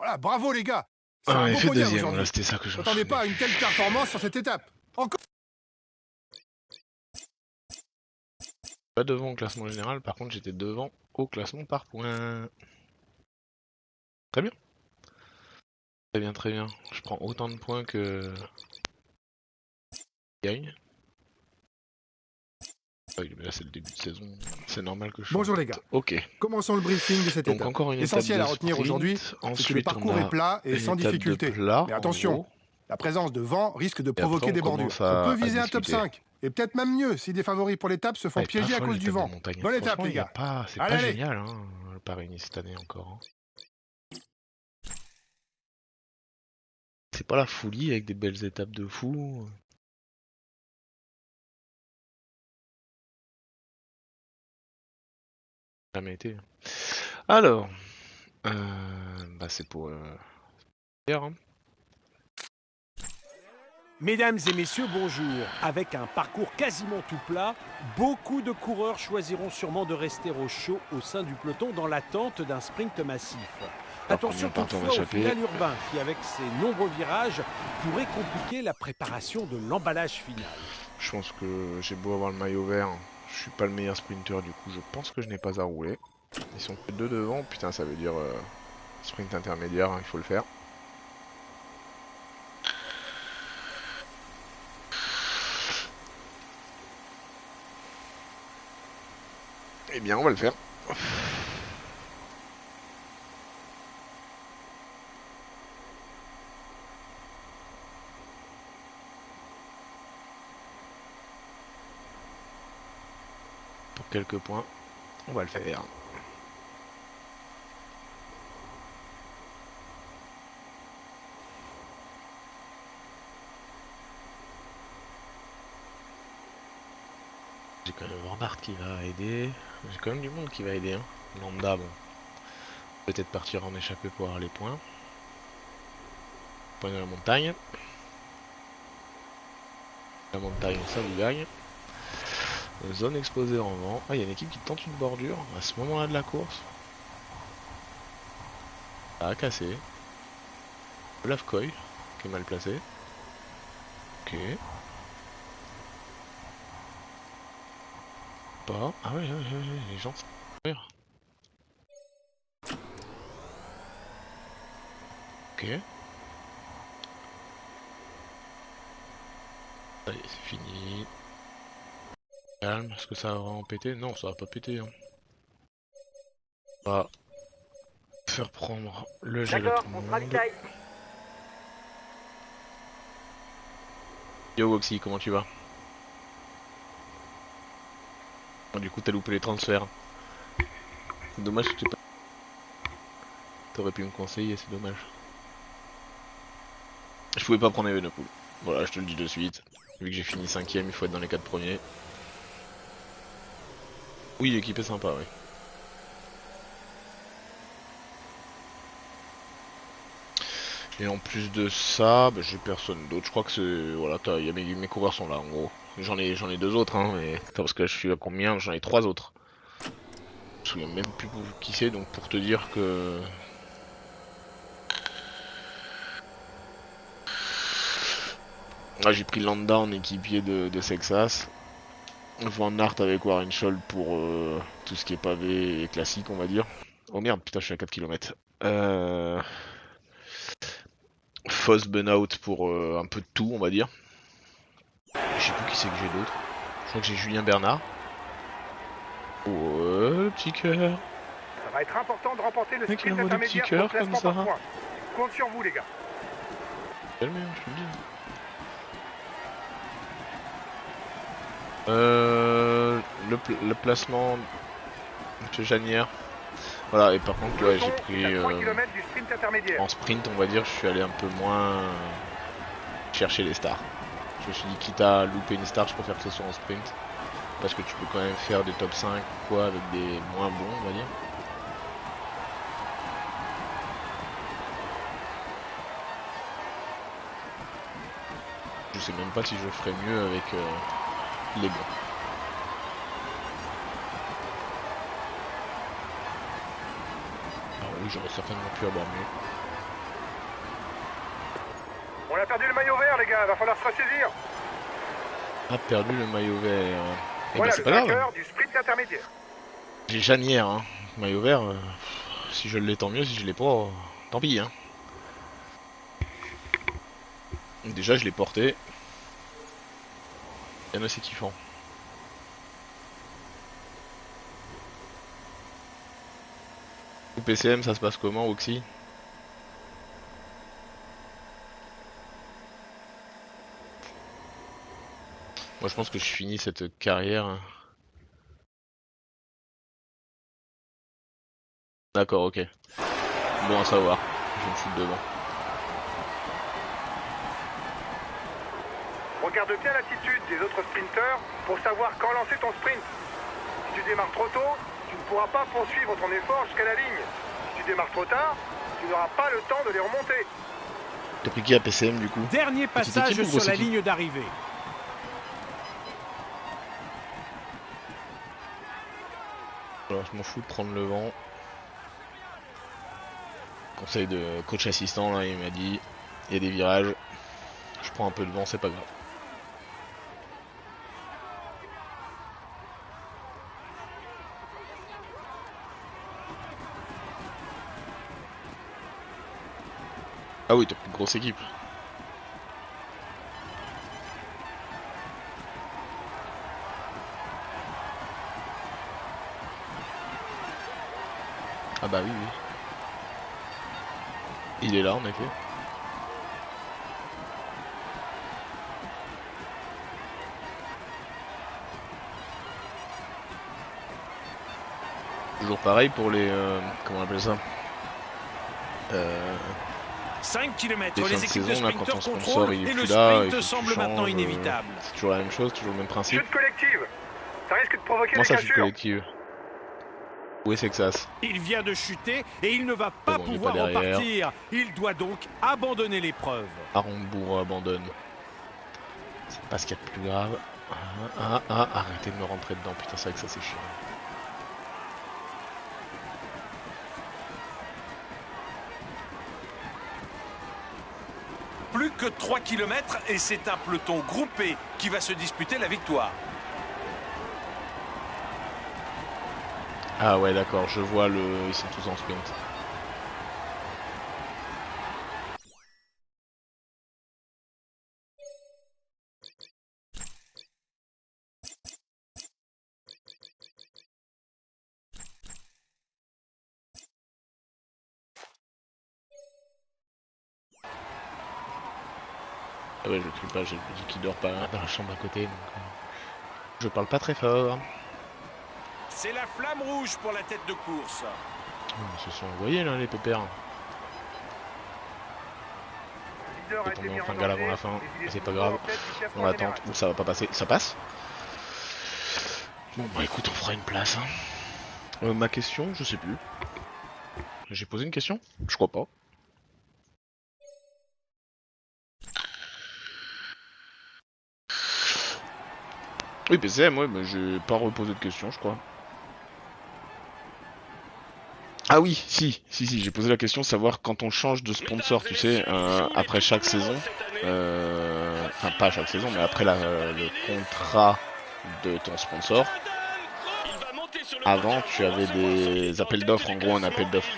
Voilà, bravo les gars. C'est Ah, un il beau fait podium deuxième, aujourd'hui. là c'était ça que je N'attendez pas à une telle performance sur cette étape. Encore. Pas devant au classement général, par contre j'étais devant au classement par points. Très bien. Très bien, très bien. Je prends autant de points que... gagne. Ah oui, mais là c'est le début de saison, c'est normal que je sois en Bonjour les tête. gars. Ok. Commençons le briefing de cette Donc étape. encore une étape L'essentiel de à retenir aujourd'hui, sprint. c'est que le Ensuite on parcours est a plat et une sans étape de difficulté. plat, Mais en attention, gros. la présence de vent risque de Et après provoquer on des bordures. commence On peut à viser un top discuter. 5. Et peut-être même mieux si des favoris pour l'étape se font Elle est pas piéger à folle cause du l'étape de vent. montagne. Bonne étape Franchement, les il y a gars. pas... c'est Allez, pas allez. génial, hein, le Paris cette année encore. Hein. C'est pas la folie avec des belles étapes de fou. Jamais été. Alors, bah c'est pour hier. Hein. Mesdames et messieurs, bonjour. Avec un parcours quasiment tout plat, beaucoup de coureurs choisiront sûrement de rester au chaud au sein du peloton dans l'attente d'un sprint massif. Attention toutefois au final urbain qui, avec ses nombreux virages, pourrait compliquer la préparation de l'emballage final. Je pense que j'ai beau avoir le maillot vert, je suis pas le meilleur sprinter, du coup je pense que je n'ai pas à rouler. Ils sont que deux devant, putain ça veut dire sprint intermédiaire, hein, il faut le faire. Eh bien on va le faire. Pour quelques points, on va le faire. J'ai quand même Van Aert qui va aider. J'ai quand même du monde qui va aider. Hein. Lambda, bon. Peut-être partir en échappée pour avoir les points. Point de la montagne. La montagne, ça vous gagne. Zone exposée en vent. Ah, il y a une équipe qui tente une bordure à ce moment-là de la course. Ça a cassé. Lavkoy, qui est mal placé. Ok. Pas. Ah ouais, les gens. Ok. Allez, c'est fini. Calme, est-ce que ça va vraiment péter? Non, ça va pas péter. Hein. On va faire prendre le gel à tout le monde. Yo Woxy, comment tu vas? Bon, du coup t'as loupé les transferts. C'est dommage que tu pas... T'aurais pu me conseiller, c'est dommage. Je pouvais pas prendre Evenepoel. Voilà, je te le dis de suite. Vu que j'ai fini 5ème, il faut être dans les 4 premiers. Oui, l'équipe est sympa, oui. Et en plus de ça, bah, j'ai personne d'autre. Je crois que c'est... Voilà, y a mes coureurs sont là, en gros. J'en ai deux autres, hein, mais... Attends, parce que là, je suis à combien? J'en ai 3 autres. Je me souviens même plus qui c'est, donc pour te dire que... Ah, j'ai pris Landa en équipier de Sexas. Van Aert avec Warren Scholl pour tout ce qui est pavé et classique, on va dire. Oh merde, putain, je suis à 4 km. Foss Burnout pour un peu de tout, on va dire. Je sais plus qui c'est que j'ai d'autre. Je crois que j'ai Julien Bernard. Ouais, le petit cœur. Ça va être important de remporter le sprint intermédiaire pour le classement par points. Compte sur vous les gars. Je te le dis. Le placement de Janière. Voilà, et par contre, ouais, j'ai pris en sprint, on va dire, je suis allé un peu moins chercher les stars. Je me suis dit, quitte à louper une star, je préfère que ce soit en sprint. Parce que tu peux quand même faire des top 5 quoi avec des moins bons, on va dire. Je sais même pas si je ferais mieux avec les bons. Ah oui, j'aurais certainement pu avoir mieux. On a perdu le maillot vert, les gars, va falloir se ressaisir. A perdu le maillot vert. Et Voilà bah c'est le pas grave. vainqueur du sprint intermédiaire. J'ai Janière, hein. Maillot vert, si je l'ai tant mieux, si je l'ai pas, tant pis, hein. Déjà je l'ai porté. Bien assez kiffant. Au PCM ça se passe comment, Oxy? Moi je pense que je finis cette carrière. D'accord, ok. Bon à savoir, je vais me foutre devant. Regarde bien l'attitude des autres sprinteurs pour savoir quand lancer ton sprint. Si tu démarres trop tôt, tu ne pourras pas poursuivre ton effort jusqu'à la ligne. Si tu démarres trop tard, tu n'auras pas le temps de les remonter. T'as pris qui à PCM du coup? Dernier passage équipe ou sur grosse la équipe? ligne d'arrivée. Alors je m'en fous de prendre le vent. Conseil de coach assistant là, il m'a dit il y a des virages. Je prends un peu de vent, c'est pas grave. Ah oui, t'as plus de grosse équipe. Ah bah oui, oui. Il est là en effet. Toujours pareil pour les... comment on appelle ça 5 km, les les fins de équipes de saison là, quand sprinteurs ton sponsor contrôlent il est et le plus là, il sprint faut que tu semble maintenant changes, inévitable. c'est toujours la même chose, toujours le même principe. Chute collective. Ça risque de provoquer Comment des ça chute cassures. collective? Où est Sexas? Il vient de chuter et il ne va pas bon, il est pouvoir pas derrière. repartir. Il doit donc abandonner l'épreuve. Arondbourg abandonne. C'est pas ce qu'il y a de plus grave. Arrêtez de me rentrer dedans, putain, c'est vrai que ça c'est chiant. Plus que 3 km et c'est un peloton groupé qui va se disputer la victoire. Ah ouais d'accord, je vois le... Ils sont tous en sprint. Ah ouais je crie pas, j'ai dit qu'il dort pas dans la chambre à côté donc... Je parle pas très fort. C'est la flamme rouge pour la tête de course. Ils se sont envoyés là les pépères. Le leader a On été est mis en en train de galer avant danger, la fin, mais il est mais c'est pas toujours grave. en tête du classement On attend, général. ou ça va pas passer. Ça passe? Bon bah écoute, on fera une place. Hein. Ma question, je sais plus. J'ai posé une question? Je crois pas. Oui, PCM, ouais, mais j'ai pas reposé de question, je crois. Ah oui, si, j'ai posé la question, savoir quand on change de sponsor, tu sais, après chaque saison, enfin pas chaque saison, mais après le contrat de ton sponsor, avant tu avais des appels d'offres, en gros un appel d'offres.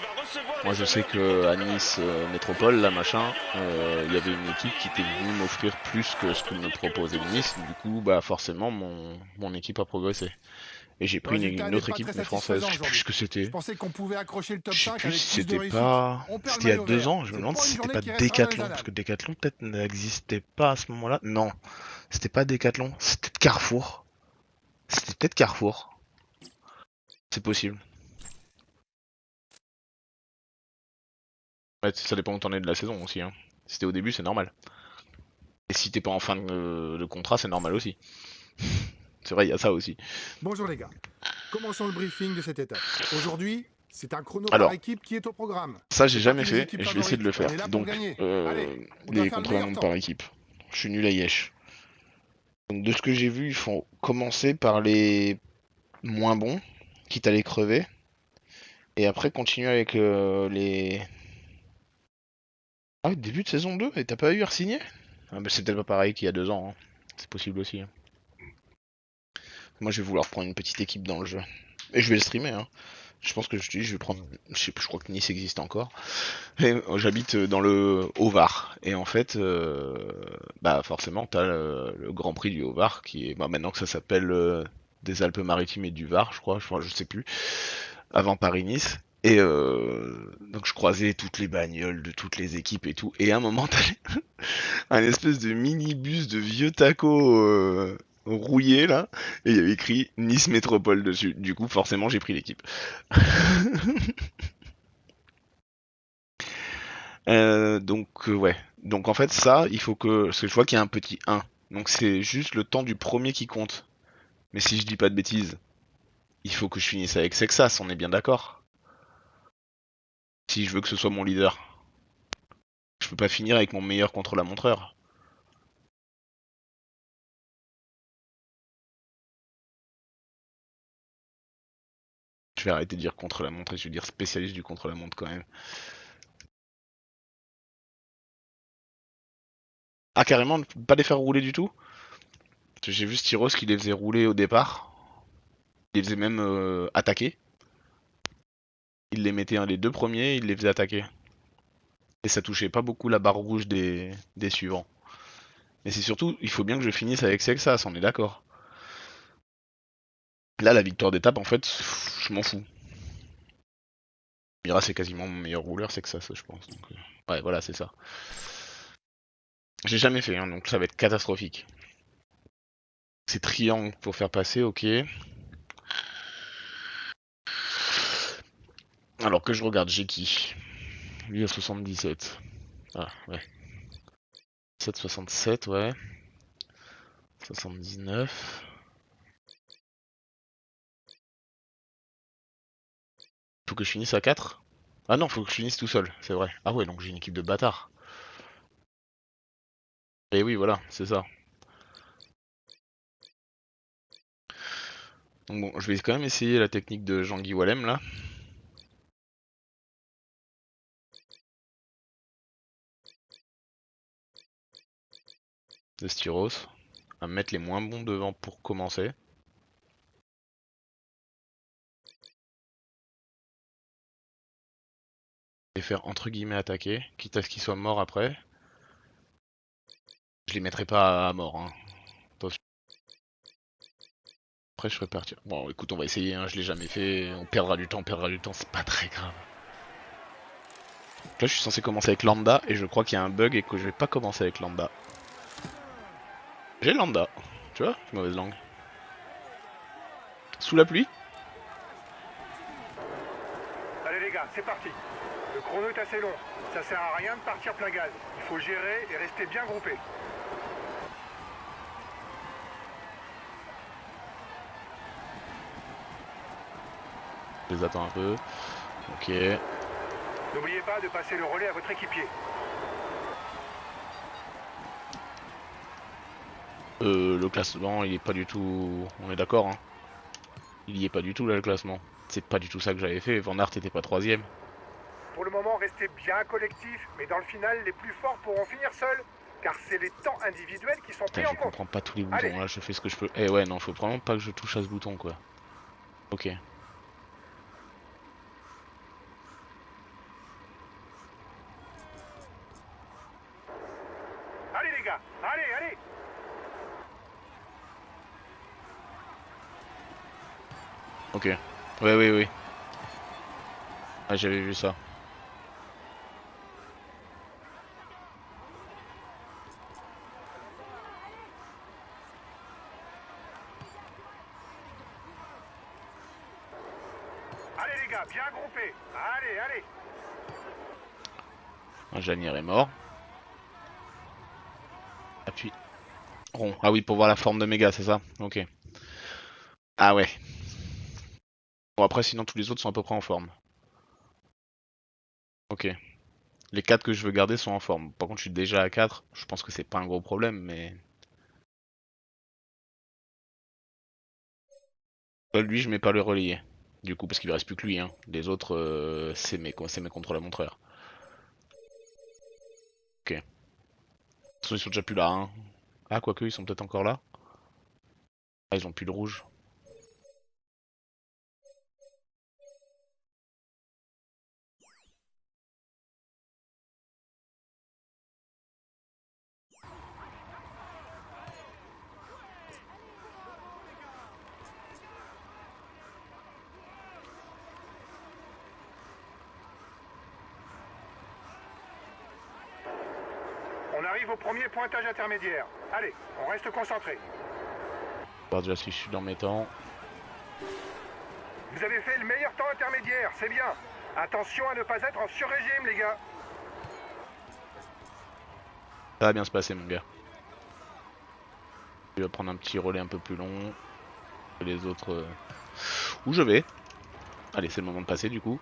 Moi je sais que à Nice Métropole, là machin, il y avait une équipe qui était venue m'offrir plus que ce que me proposait Nice, du coup bah forcément mon équipe a progressé. Et j'ai pris une autre équipe, mais française, je sais plus ce que c'était. Je pensais qu'on pouvait accrocher le top Je sais 5 plus avec si plus de c'était réussite. pas... On perd le C'était il y a maillot 2 vert. ans, je me C'est demande pas si une c'était journée pas qui restera dans les Decathlon, parce annales. que Decathlon peut-être n'existait pas à ce moment-là. Non, c'était pas Decathlon, c'était Carrefour. C'était peut-être Carrefour. C'est possible. Ouais, ça dépend où t'en es de la saison aussi. Hein. Si t'es au début, c'est normal. Et si t'es pas en fin de contrat, c'est normal aussi. C'est vrai, il y a ça aussi. Bonjour les gars. Commençons le briefing de cette étape. Aujourd'hui, c'est un chrono Alors, par équipe qui est au programme. ça j'ai C'est jamais parti des fait, équipes et je vais essayer de le favorites. faire. On est là pour Donc, gagner. Allez, on doit les faire le contre-la-montre meilleur par temps. équipe. Je suis nul à Yesh. Donc, de ce que j'ai vu, il faut commencer par les moins bons, quitte à les crever. Et après continuer avec les... Ah, début de saison 2 et t'as pas eu à re-signer? Ah bah c'est peut-être pas pareil qu'il y a 2 ans, hein. C'est possible aussi, hein. Moi je vais vouloir prendre une petite équipe dans le jeu. Et je vais le streamer, hein. Je pense que je vais prendre. Je crois que Nice existe encore. Et j'habite dans le Haut-Var. Et en fait, bah forcément, t'as le Grand Prix du Haut-Var qui est. Bah, maintenant que ça s'appelle des Alpes-Maritimes et du Var, je crois, je sais plus. Avant Paris-Nice. Et donc je croisais toutes les bagnoles de toutes les équipes et tout. Et à un moment, t'as un espèce de minibus de vieux tacos rouillé là. Et il y avait écrit Nice Métropole dessus. Du coup, forcément, j'ai pris l'équipe. Ouais. Donc en fait ça, il faut que... Parce que je vois qu'il y a un petit 1. Donc c'est juste le temps du premier qui compte. Mais si je dis pas de bêtises, il faut que je finisse avec Sexas, on est bien d'accord. Si je veux que ce soit mon leader. Je peux pas finir avec mon meilleur contre-la-montreur. Je vais arrêter de dire contre-la-montre et je vais dire spécialiste du contre-la-montre quand même. Ah carrément, pas les faire rouler du tout? J'ai vu Styros qui les faisait rouler au départ. Il les faisait même attaquer. Il les mettait un des 2 premiers, il les faisait attaquer. Et ça touchait pas beaucoup la barre rouge des suivants. Mais c'est surtout, il faut bien que je finisse avec Sexas, on est d'accord. Là, la victoire d'étape, en fait, je m'en fous. Mira, c'est quasiment mon meilleur rouleur, Sexas, je pense. Donc, ouais, voilà, c'est ça. J'ai jamais fait, hein, donc ça va être catastrophique. C'est triangle pour faire passer, ok. Alors que je regarde, j'ai qui? Lui à 77. Ah, ouais. 7,67, ouais. 79. Faut que je finisse à 4? Ah non, faut que je finisse tout seul, c'est vrai. Ah ouais, donc j'ai une équipe de bâtards. Et oui, voilà, c'est ça. Donc bon, je vais quand même essayer la technique de Jean-Guy Wallem, là. De Styros. À mettre les moins bons devant pour commencer. Et faire entre guillemets attaquer, quitte à ce qu'ils soient morts après. Je les mettrai pas à mort, hein. Attention. Après je ferai partir. Bon écoute, on va essayer, hein. Je l'ai jamais fait. On perdra du temps, c'est pas très grave. Donc là je suis censé commencer avec Lambda et je crois qu'il y a un bug et que je vais pas commencer avec Lambda. J'ai Lambda. Tu vois, mauvaise langue. Sous la pluie. Allez les gars, c'est parti. Le chrono est assez long. Ça sert à rien de partir plein gaz. Il faut gérer et rester bien groupé. Je les attends un peu. Ok. N'oubliez pas de passer le relais à votre équipier. Le classement, il est pas du tout... On est d'accord, hein. Il y est pas du tout là le classement. C'est pas du tout ça que j'avais fait. Van Aert était pas 3ème. Pour le moment, restez bien collectif, mais dans le final, les plus forts pourront finir seuls, car c'est les temps individuels qui sont pris Putain, en je compte. comprends pas tous les boutons. Allez. Là, je fais ce que je peux. Eh ouais, non, faut vraiment pas que je touche à ce bouton, quoi. Ok. Allez les gars, allez. Ok. Ouais, oui, oui. Ah, j'avais vu ça. Allez les gars, bien groupés. Allez. Un Janier est mort. Appuie. Rond. Ah oui, pour voir la forme de méga, c'est ça? Ok. Ah ouais. Bon, après, sinon, tous les autres sont à peu près en forme. Ok. Les 4 que je veux garder sont en forme. Par contre, je suis déjà à 4. Je pense que c'est pas un gros problème, mais... Lui, je mets pas le relayé. Du coup, parce qu'il ne reste plus que lui, hein. Les autres, c'est mes contre-la-montreur. Ils sont déjà plus là, hein. Ah, quoique, ils sont peut-être encore là. Ah, ils ont plus le rouge. On arrive au premier pointage intermédiaire. Allez, on reste concentré. Alors déjà si je suis dans mes temps. Vous avez fait le meilleur temps intermédiaire, c'est bien. Attention à ne pas être en sur-régime, les gars. Ça va bien se passer, mon gars. Je vais prendre un petit relais un peu plus long. Et les autres... Où je vais. Allez, c'est le moment de passer, du coup.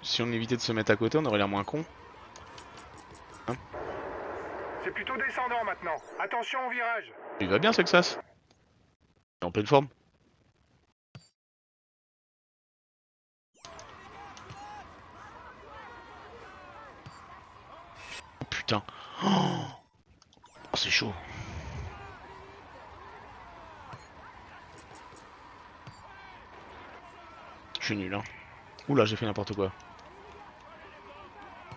Si on évitait de se mettre à côté, on aurait l'air moins con. Hein? C'est plutôt descendant maintenant. Attention au virage. Il va bien, Sexas. Il est en pleine forme. Oh, putain. Oh, c'est chaud. Je suis nul, hein. Oula, j'ai fait n'importe quoi.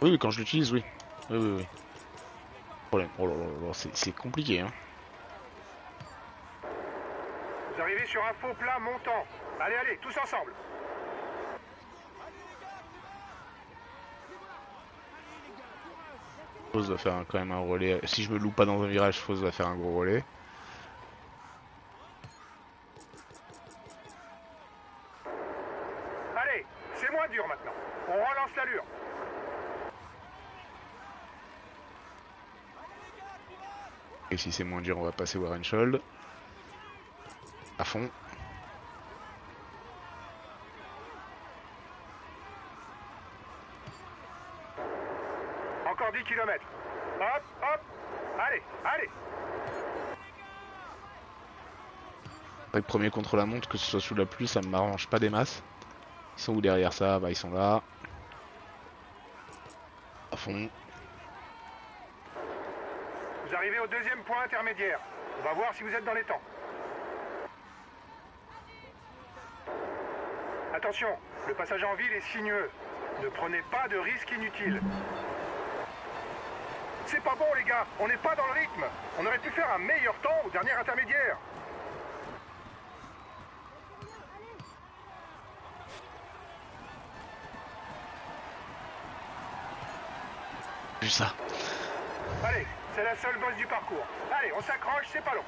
Oui, quand je l'utilise, oui. Oui, oui, oui. Problème. Oh là là là, c'est compliqué, hein. Vous arrivez sur un faux plat montant. Allez, allez, tous ensemble. Fausse va faire quand même un relais. Si je me loupe pas dans un virage, Fausse va faire un gros relais. Allez, c'est moins dur maintenant. On relance l'allure. Et si c'est moins dur, on va passer Warren Scholl. À fond. Encore 10 km. Hop, hop. Allez, allez. Avec premier contre la montre, que ce soit sous la pluie, ça m'arrange pas des masses. Ils sont où derrière ça? Bah ils sont là. À fond. Vous arrivez au deuxième point intermédiaire. On va voir si vous êtes dans les temps. Attention, le passage en ville est sinueux. Ne prenez pas de risques inutiles. C'est pas bon les gars, on n'est pas dans le rythme. On aurait pu faire un meilleur temps au dernier intermédiaire. Vu ça. Allez, c'est la seule bosse du parcours. Allez, on s'accroche, c'est pas long.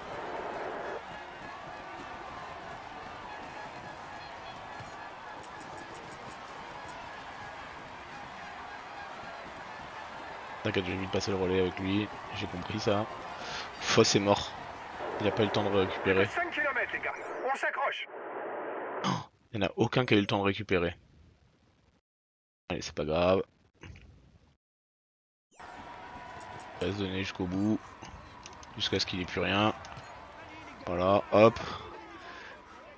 T'inquiète, je vais vite passer le relais avec lui. J'ai compris ça. Foss est mort. Il a pas eu le temps de récupérer. 5 km les gars, on s'accroche. Il n'y en a aucun qui a eu le temps de récupérer. Allez, c'est pas grave. On va se donner jusqu'au bout. Jusqu'à ce qu'il ait plus rien. Voilà, hop.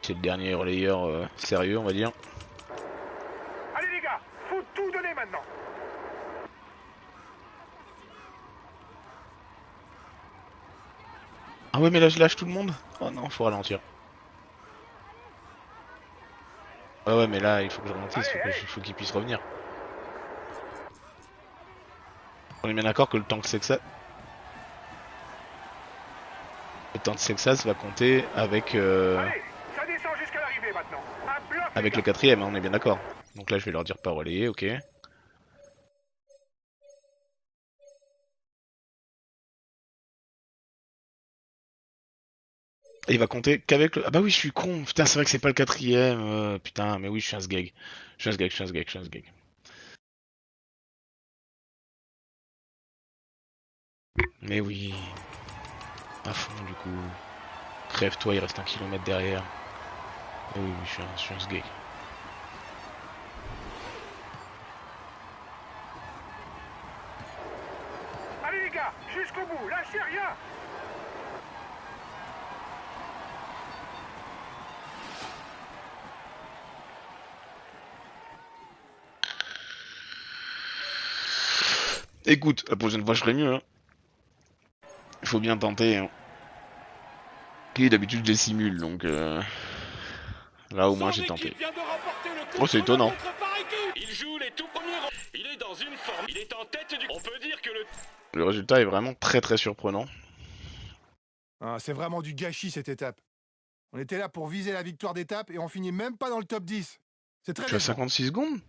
C'est le dernier relayeur sérieux, on va dire. Allez les gars, faut tout donner maintenant. Ah ouais, mais là je lâche tout le monde. Oh non, faut ralentir. Ah ouais, mais là il faut que je ralentisse, faut qu'il puisse revenir. On est bien d'accord que le temps de Sexas va compter avec Allez, ça descend jusqu'à l'arrivée maintenant. Un bloc, avec le quatrième, hein, on est bien d'accord. Donc là je vais leur dire pas relayer, ok. Et il va compter qu'avec le... Ah bah oui, je suis con, putain, c'est vrai que c'est pas le quatrième, putain, mais oui, je suis un sgeg. Je suis un sgeg, je suis un sgeg, je suis un sgeg. Mais oui, à fond du coup. Crève-toi, il reste 1 km derrière. Mais oui, oui, je suis un sgeg. Allez les gars, jusqu'au bout, lâchez rien. Écoute, la prochaine fois je ferai mieux. Hein. Il faut bien tenter. Hein. Qui d'habitude je les simule, donc là au moins j'ai tenté. Oh c'est étonnant. Il joue les tout premiers rangs. Il est dans une forme. Il est en tête du... On peut dire que le résultat est vraiment très surprenant. Ah, c'est vraiment du gâchis cette étape. On était là pour viser la victoire d'étape et on finit même pas dans le top 10. C'est très Tu as 56 secondes.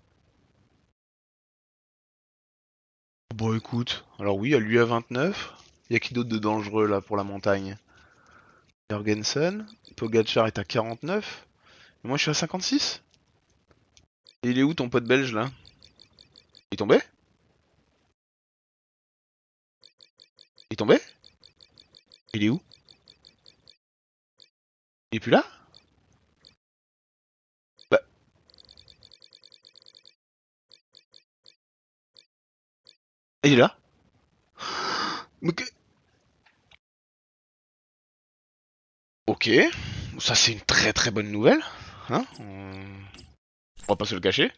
Bon écoute, alors oui, il y a lui à 29. Il y a qui d'autre de dangereux là pour la montagne? Jorgensen, Pogacar est à 49. Et moi je suis à 56. Et il est où ton pote belge là? Il est tombé? Il est tombé? Il est où? Il est plus là? Bah. Il est là? Mais que... Ok, ça c'est une très bonne nouvelle. Hein? On va pas se le cacher.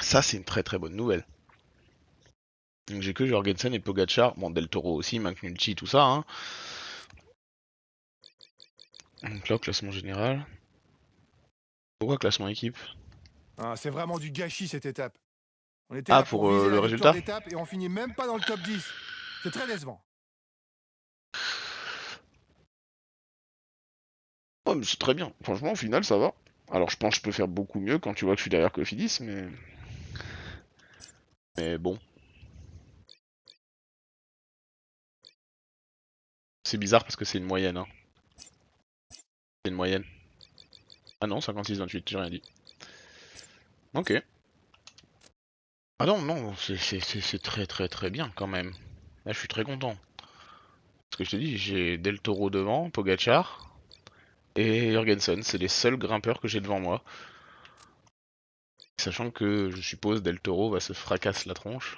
Ça c'est une très bonne nouvelle. Donc j'ai que Jorgensen et Pogacar, bon Del Toro aussi, McNulty, tout ça. Hein. Donc là, classement général. Pourquoi classement équipe? Ah, c'est vraiment du gâchis cette étape. On était Ah, là pour viser le la résultat victoire d'étape et on finit même pas dans le top 10. C'est très décevant. Ouais, mais c'est très bien. Franchement, au final, ça va. Alors, je pense que je peux faire beaucoup mieux quand tu vois que je suis derrière Cofidis, mais... Mais bon. C'est bizarre parce que c'est une moyenne, hein. C'est une moyenne. Ah non, 56-28, j'ai rien dit. Ok. Ah non, non, c'est très bien quand même. Là, je suis très content. Parce que je te dis, j'ai Del Toro devant, Pogacar et Jorgensen. C'est les seuls grimpeurs que j'ai devant moi. Sachant que je suppose Del Toro va se fracasser la tronche.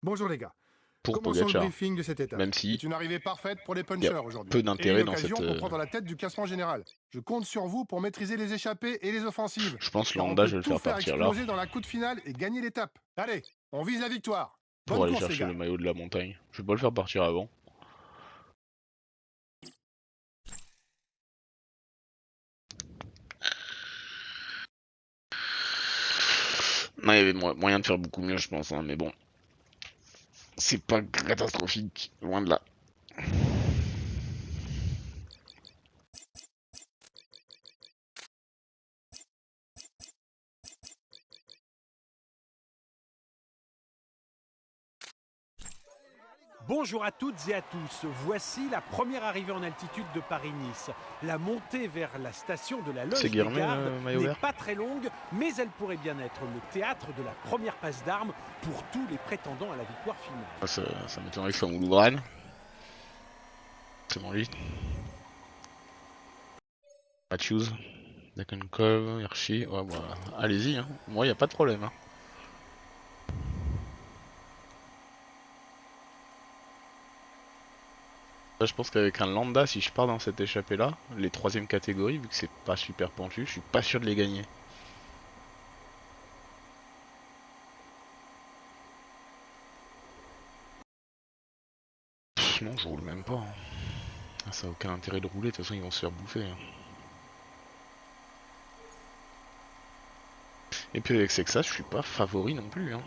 Bonjour les gars. Pour Commençons le Pogacar. briefing de cette étape. Même si c'est une arrivée parfaite pour les y a punchers aujourd'hui. peu Et d'intérêt une dans cette... occasion pour prendre la tête du classement général. Je compte sur vous pour maîtriser les échappées et les offensives. Je pense Car on Landa, peut je vais le tout faire partir là. exploser dans la coupe finale et gagner l'étape. Allez, on vise la victoire. Pour Bonne aller course les chercher gars. le maillot de la montagne. Je vais pas le faire partir avant. Non, il y avait moyen de faire beaucoup mieux, je pense, hein, mais bon. C'est pas catastrophique, loin de là. Bonjour à toutes et à tous, voici la première arrivée en altitude de Paris-Nice. La montée vers la station de la Loge des Gardes n'est pas très longue, mais elle pourrait bien être le théâtre de la première passe d'armes pour tous les prétendants à la victoire finale. Ça m'étonnerait que ce soit Mouloubrane. C'est bon lui. Matthews, Dakenkov, Hirschi, ouais, bah, allez-y, hein. Moi y a pas de problème. Hein. Là, je pense qu'avec un lambda, si je pars dans cette échappée là, les troisième catégories, vu que c'est pas super pentu, je suis pas sûr de les gagner. Pff, non, je roule même pas. Hein. Ah, ça a aucun intérêt de rouler, de toute façon ils vont se faire bouffer. Hein. Et puis avec Sexa, je suis pas favori non plus. Hein.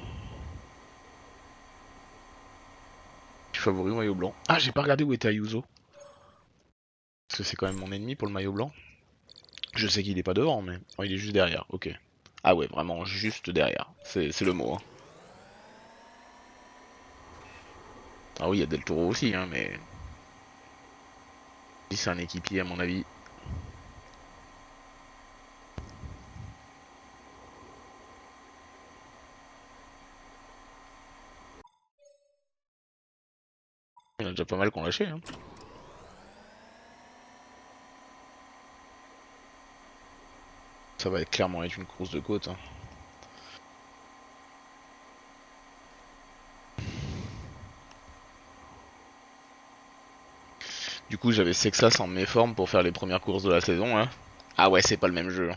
Je suis favori au maillot blanc. Ah, j'ai pas regardé où était Ayuso. Parce que c'est quand même mon ennemi pour le maillot blanc. Je sais qu'il est pas devant, mais oh, il est juste derrière, ok. Ah ouais, vraiment juste derrière, c'est le mot. Hein. Ah oui, il y a Del Toro aussi, hein, mais... C'est un équipier à mon avis. Il y en a déjà pas mal qu'on lâché. Hein. Ça va clairement être une course de côte. Hein. Du coup, j'avais Sexas en méforme pour faire les premières courses de la saison. Hein. Ah ouais, c'est pas le même jeu.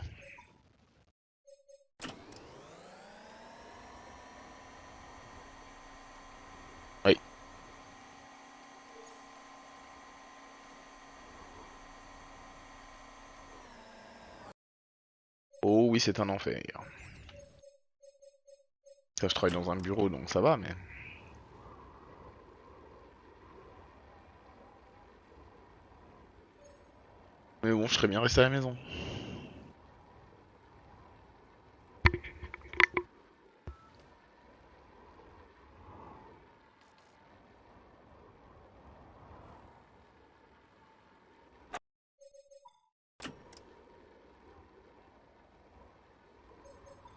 Oui. Oh oui, c'est un enfer. Ça, je travaille dans un bureau, donc ça va, mais... Mais bon, je serais bien resté à la maison.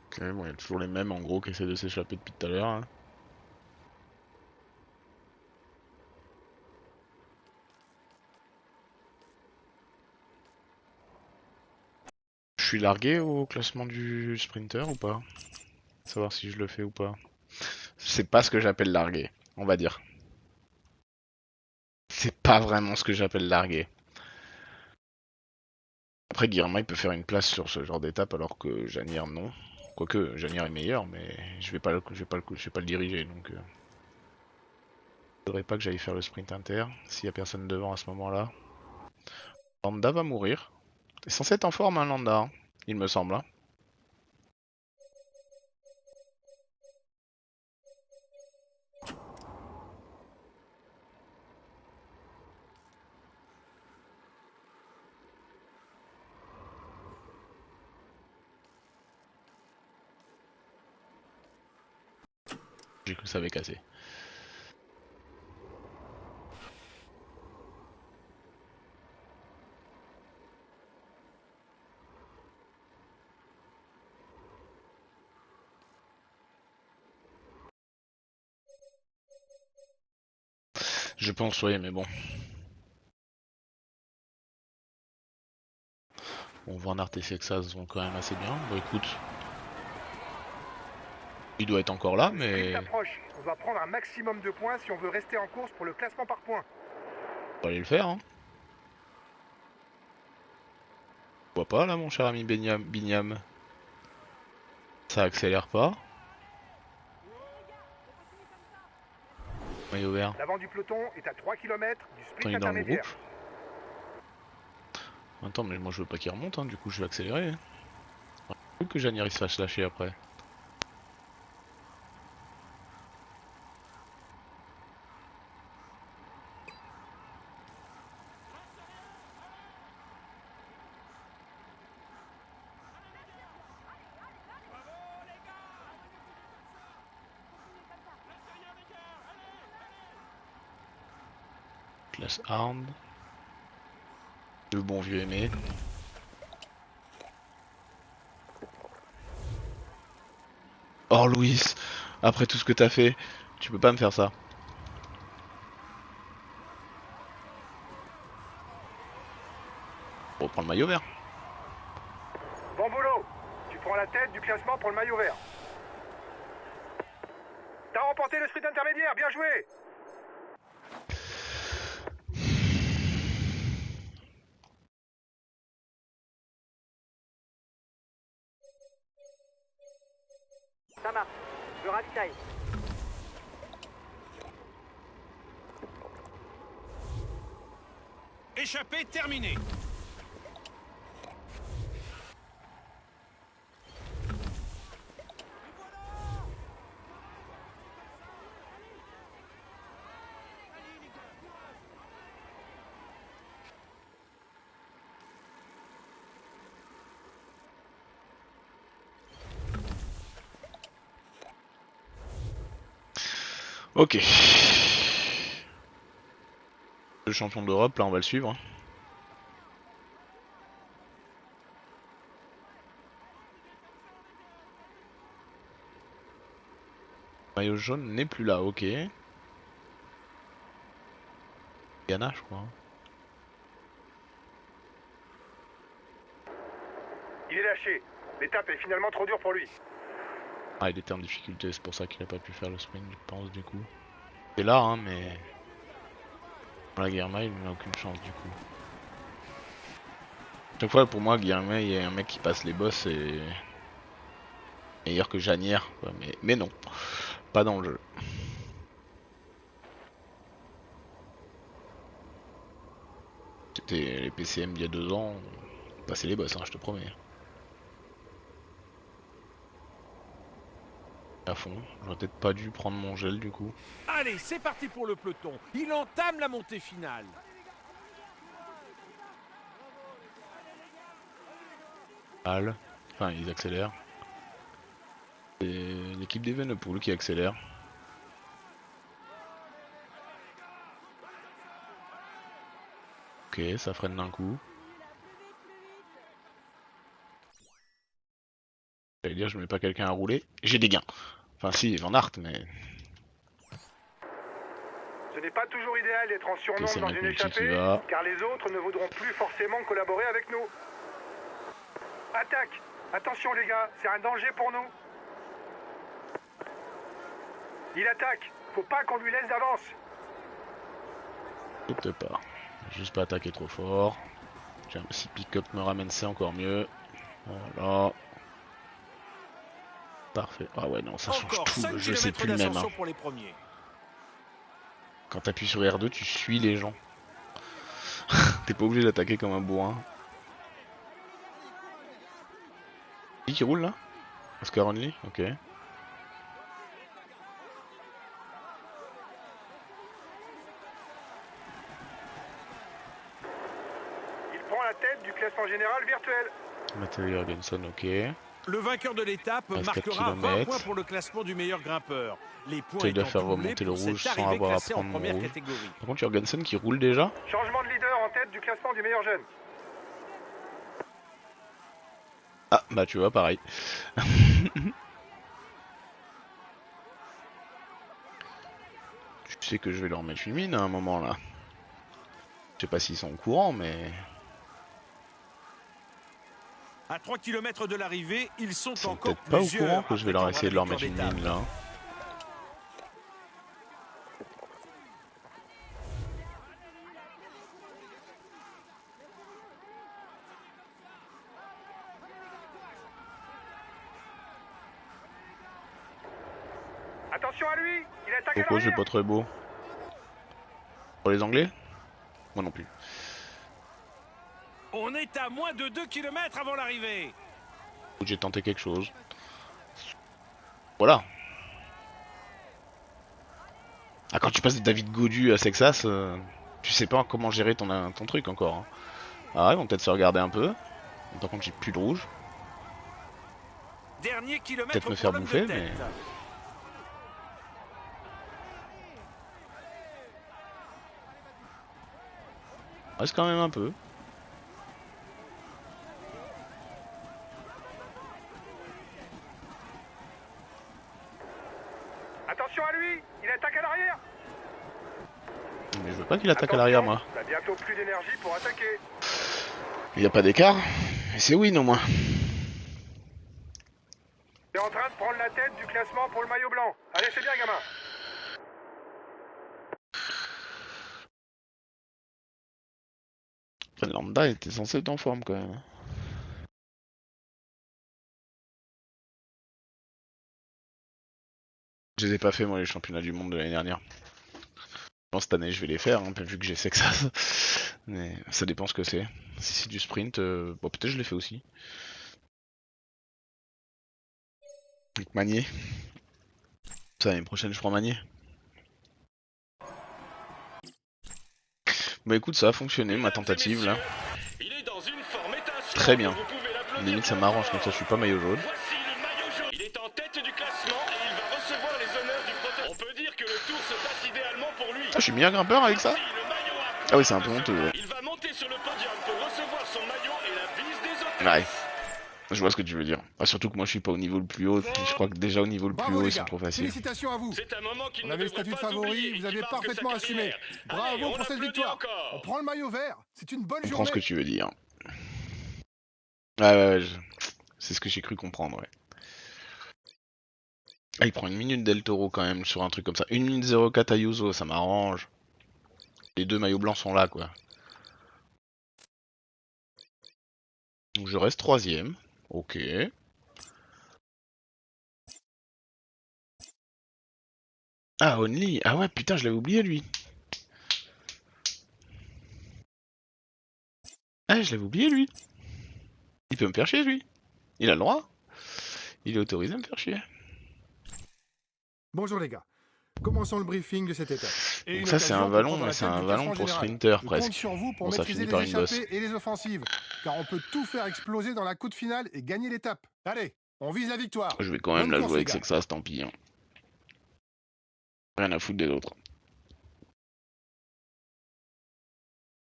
Ok, bon, il y a toujours les mêmes, en gros, qui essaient de s'échapper depuis tout à l'heure. Hein. Je suis largué au classement du sprinter ou pas? Savoir si je le fais ou pas. C'est pas ce que j'appelle largué, on va dire. C'est pas vraiment ce que j'appelle largué. Après, Guillermo il peut faire une place sur ce genre d'étape alors que Janier non. Quoique Janier est meilleur, mais je vais pas le diriger donc. Faudrait pas que j'aille faire le sprint inter s'il y a personne devant à ce moment-là. Landa va mourir. C'est censé être en forme, hein, Landa, hein, il me semble. Hein. J'ai cru que ça avait cassé. Je pense, oui, mais bon. On voit un artefact ça se vend quand même assez bien. Bon, écoute. Il doit être encore là, mais. On doit prendre un maximum de points si on veut rester en course pour le classement par points. On va aller le faire, hein. Pourquoi pas, là, mon cher ami Bignam. Ça accélère pas. Maillot vert. L'avant du peloton est à 3 km du Attends, sprint il est dans le groupe. intermédiaire. Attends, mais moi je veux pas qu'il remonte, hein, du coup je vais accélérer. Hein. Faut que Janier il se fasse lâcher après. Classe armed. Le bon vieux aimé. Oh Louis, après tout ce que t'as fait, tu peux pas me faire ça. On reprend le maillot vert. Bon boulot. Tu prends la tête du classement pour le maillot vert. T'as remporté le sprint intermédiaire, bien joué. Ça marche, je ravitaille. Échappée terminée. Ok. Le champion d'Europe, là on va le suivre. Maillot jaune n'est plus là, ok. Ghana je crois. Hein. Il est lâché. L'étape est finalement trop dure pour lui. Ah il était en difficulté, c'est pour ça qu'il a pas pu faire le sprint je pense du coup. C'est là hein mais... Dans la guerre il n'a aucune chance du coup. Chaque fois pour moi Guillermet il y a un mec qui passe les boss et meilleur que Janière quoi. Mais non, pas dans le jeu. C'était les PCM d'il y a 2 ans, on passait les boss hein, je te promets. À fond, j'aurais peut-être pas dû prendre mon gel du coup. Allez, c'est parti pour le peloton. Il entame la montée finale. Enfin, ils accélèrent. C'est l'équipe d'Evenepoel qui accélère. Ok, ça freine d'un coup. J'allais dire, je mets pas quelqu'un à rouler. J'ai des gains. Enfin, si, Van Aert, mais. Ce n'est pas toujours idéal d'être en surnombre c'est dans Matt une Multi qui échappée, va. car les autres ne voudront plus forcément collaborer avec nous. Attaque! Attention les gars, c'est un danger pour nous. Il attaque, faut pas qu'on lui laisse d'avance. Peut-être pas. Juste pas attaquer trop fort. Tiens, si pick-up me ramène ça, encore mieux. Voilà. Parfait. Ah ouais, non, ça change Encore tout. 5 Le jeu, c'est km plus le même. Hein. d'ascension pour les premiers. Quand t'appuies sur R2, tu suis les gens. T'es pas obligé d'attaquer comme un bourrin. Qui roule là? Oscar Only? Ok. Il prend la tête du classement général virtuel. Mathieu Jorgensen, ok. Le vainqueur de l'étape Reste 4 marquera 20 kilomètres. points pour le classement du meilleur grimpeur. Les points Essaye de étant faire cumulés remonter le pour rouge cette sans arrivée avoir à classée en prendre mon première rouge. catégorie. Par contre, Jorgensen qui roule déjà. Changement de leader en tête du classement du meilleur jeune. Ah, bah tu vois, pareil. Tu sais que je vais leur mettre une mine à un moment là. Je sais pas s'ils sont au courant, mais. À 3 km de l'arrivée, ils sont Ils sont encore peut-être pas au plusieurs courant que à je vais leur prétendre à essayer de la leur mettre une victoire mine d'étape. là. Attention à lui, il attaque à Pourquoi c'est l'arrière. pas très beau? Pour les Anglais? Moi non plus. On est à moins de 2 km avant l'arrivée. J'ai tenté quelque chose. Voilà. Ah, quand tu passes de David Gaudu à Sexas, tu sais pas comment gérer ton truc encore. Hein. Ah, ils vont peut-être se regarder un peu. Par contre, j'ai plus de rouge. Dernier kilomètre Peut-être me pour faire l'homme bouffer, de tête. mais. Reste quand même un peu. Attention à lui, il attaque à l'arrière. Mais je veux pas qu'il attaque à l'arrière, moi. T'as bientôt plus d'énergie pour attaquer. Il n'y a pas d'écart. Mais c'est win au moins. T'es en train de prendre la tête du classement pour le maillot blanc. Allez, c'est bien, gamin. Lambda était censé être en forme quand même. Je les ai pas fait moi les championnats du monde de l'année dernière. Bon, cette année je vais les faire, hein, vu que j'ai Sexas. Mais ça dépend ce que c'est. Si c'est du sprint, bon peut-être je les fais aussi. Avec Magnier. Ça l'année prochaine je prends Magnier. Bah écoute ça a fonctionné ma tentative là. Il est dans une forme étincelante. Très bien. Vous pouvez l'applaudir Limite ça très m'arrange fort. comme ça je suis pas maillot jaune. Voici le maillot jaune. Il est en tête du classement et il va recevoir les honneurs du protocole. On peut dire que le tour se passe idéalement pour lui. Ah je suis mis un grimpeur avec ça. Voici le maillot à Ah oui c'est un peu honteux. Ouais. Il va monter sur le podium pour recevoir son maillot et la bise des autres. Ouais. Je vois ce que tu veux dire. Ah, surtout que moi je suis pas au niveau le plus haut. Je crois que déjà au niveau le plus Bravo haut les ils sont gars, trop faciles. félicitations à vous. C'est un moment qu'il On ne avait le devrait statut de pas favori, oublier et vous qui avez marque parfaitement sa assumé. carrière. Bravo Allez, on pour cette applaudit victoire. encore. On prend le maillot vert, c'est une bonne Je comprends journée. ce que tu veux dire. Ouais, c'est ce que j'ai cru comprendre, ouais. Ah, il prend une minute Del Toro quand même sur un truc comme ça. 1 minute 04 Ayuso, ça m'arrange. Les deux maillots blancs sont là, quoi. Donc je reste 3ème. Ok. Ah, Only. Ah ouais, putain, je l'avais oublié lui. Ah, je l'avais oublié lui. Il peut me faire chier lui. Il a le droit. Il est autorisé à me faire chier. Bonjour les gars. Commençons le briefing de cette étape. Et donc ça c'est un vallon, mais c'est un vallon pour sprinter presque. Je compte sur vous pour bon, ça maîtriser finit les par une bosse. échappées et les offensives, car on peut tout faire exploser dans la côte finale et gagner l'étape. Allez, on vise la victoire. Je vais quand même la jouer avec Sexas, tant pis. Hein. Rien à foutre des autres.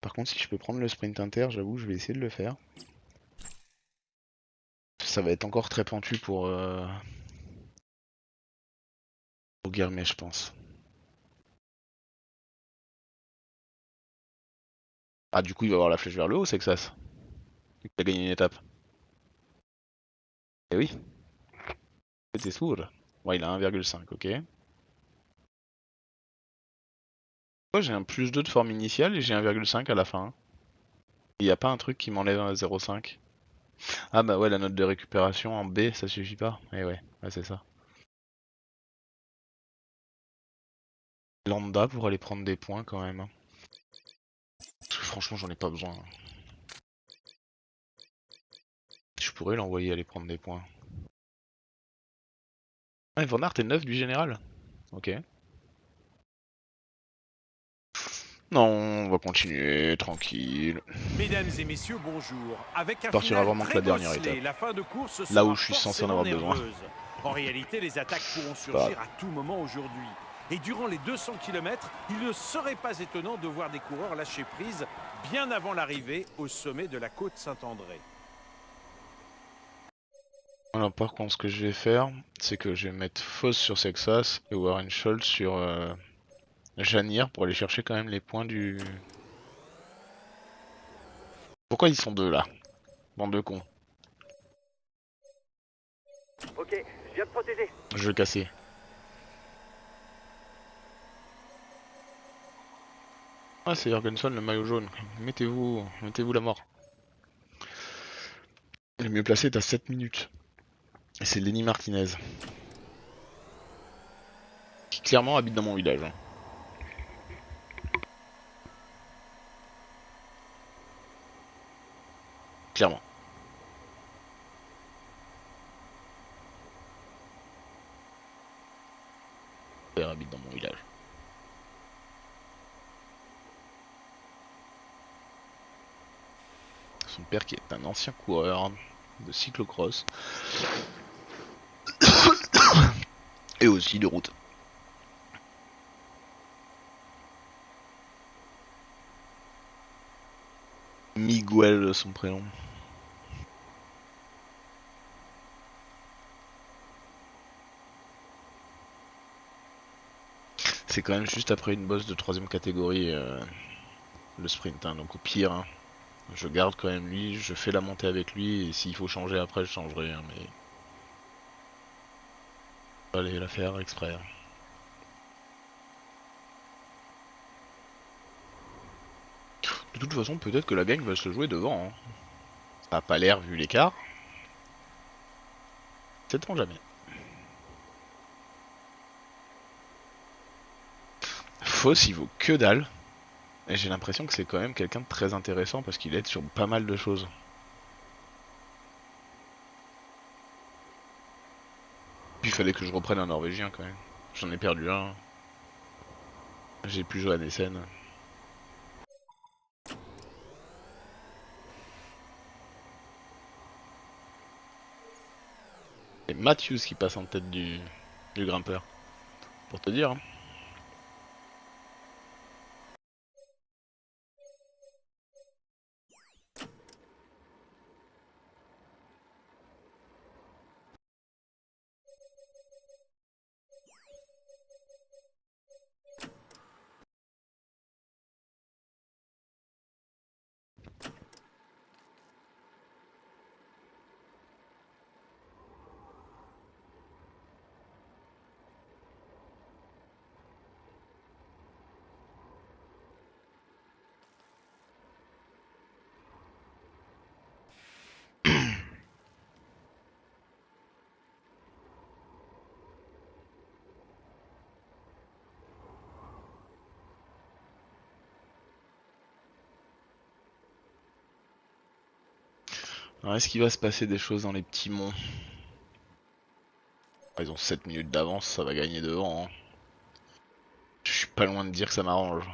Par contre, si je peux prendre le sprint inter, j'avoue, je vais essayer de le faire. Ça va être encore très pentu pour Guermet, je pense. Ah, du coup, il va avoir la flèche vers le haut, Sexas. Il a gagné une étape. Eh oui. C'est sourd. Ouais, il a 1,5, ok. Moi, j'ai un plus 2 de forme initiale et j'ai 1,5 à la fin. Il n'y a pas un truc qui m'enlève un 0,5. Ah bah ouais, la note de récupération en B, ça suffit pas. Eh ouais, c'est ça. Lambda pour aller prendre des points quand même. Parce que franchement, j'en ai pas besoin. Je pourrais l'envoyer aller prendre des points. Ah, Van Aert est 9 du général. Ok. Non, on va continuer, tranquille. Mesdames et messieurs, bonjour. Avec un partira final vraiment que très la dernière bosselé, étape. la fin de course Là où sera je suis censé en forcément avoir besoin. nerveuse. En réalité, les attaques pourront surgir à tout moment aujourd'hui. Et durant les 200 km, il ne serait pas étonnant de voir des coureurs lâcher prise bien avant l'arrivée au sommet de la côte Saint-André. Alors par contre, ce que je vais faire, c'est que je vais mettre Foss sur Sexas et Warren Schultz sur Janir pour aller chercher quand même les points du... Pourquoi ils sont deux là? Bande de cons. Ok, je viens de protéger. Je vais casser. Ah, c'est Jorgensen, le maillot jaune. Mettez-vous la mort. Le mieux placé est à 7 minutes. Et c'est Lenny Martinez. Qui clairement habite dans mon village. Hein. Clairement. Son père habite dans mon village. Son père qui est un ancien coureur de cyclocross. Et aussi de route. Miguel, son prénom. C'est quand même juste après une bosse de 3ème catégorie, le sprint. Hein. Donc au pire, hein, je garde quand même lui, je fais la montée avec lui, et s'il faut changer après, je changerai. Hein, mais... Allez la faire exprès. Hein. De toute façon, peut-être que la gang va se jouer devant. Hein. Ça a pas l'air vu l'écart. Sait-on jamais. Foss, il vaut que dalle. Et j'ai l'impression que c'est quand même quelqu'un de très intéressant parce qu'il aide sur pas mal de choses. Puis il fallait que je reprenne un Norvégien quand même. J'en ai perdu un. J'ai plus joué à Nessen. C'est Matthews qui passe en tête du grimpeur. Pour te dire. Hein. Alors, est-ce qu'il va se passer des choses dans les petits monts? Ils ont 7 minutes d'avance, ça va gagner devant. Hein. Je suis pas loin de dire que ça m'arrange.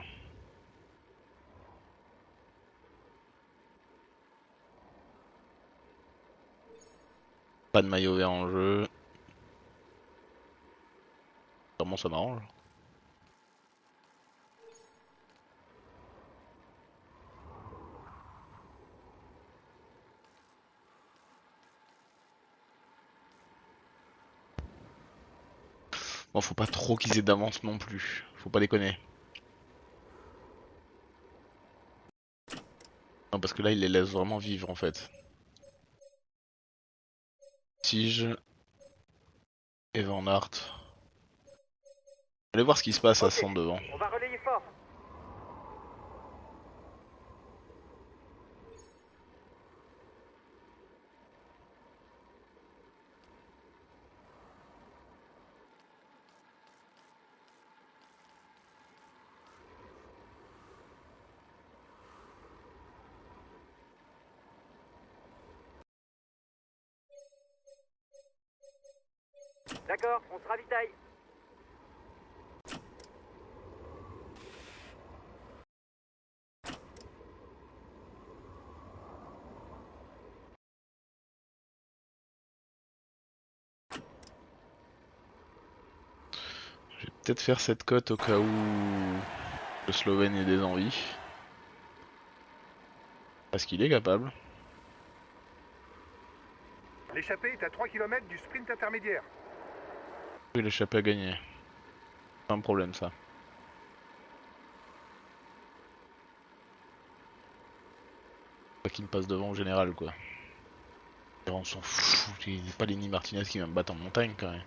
Pas de maillot vert en jeu. Comment ça m'arrange? Bon, faut pas trop qu'ils aient d'avance non plus. Faut pas déconner. Non, parce que là, il les laisse vraiment vivre en fait. Tige et Van Aert. Allez voir ce qui se passe à 100 devant. On va relayer fort. D'accord, on se ravitaille. Je vais peut-être faire cette cote au cas où le Slovène ait des envies. Parce qu'il est capable. L'échappée est à 3 km du sprint intermédiaire. Il échappé à gagner. Pas un problème ça. Pas qu'il me passe devant en général quoi. On s'en fout, c'est pas Lenny Martinez qui va me battre en montagne quand même.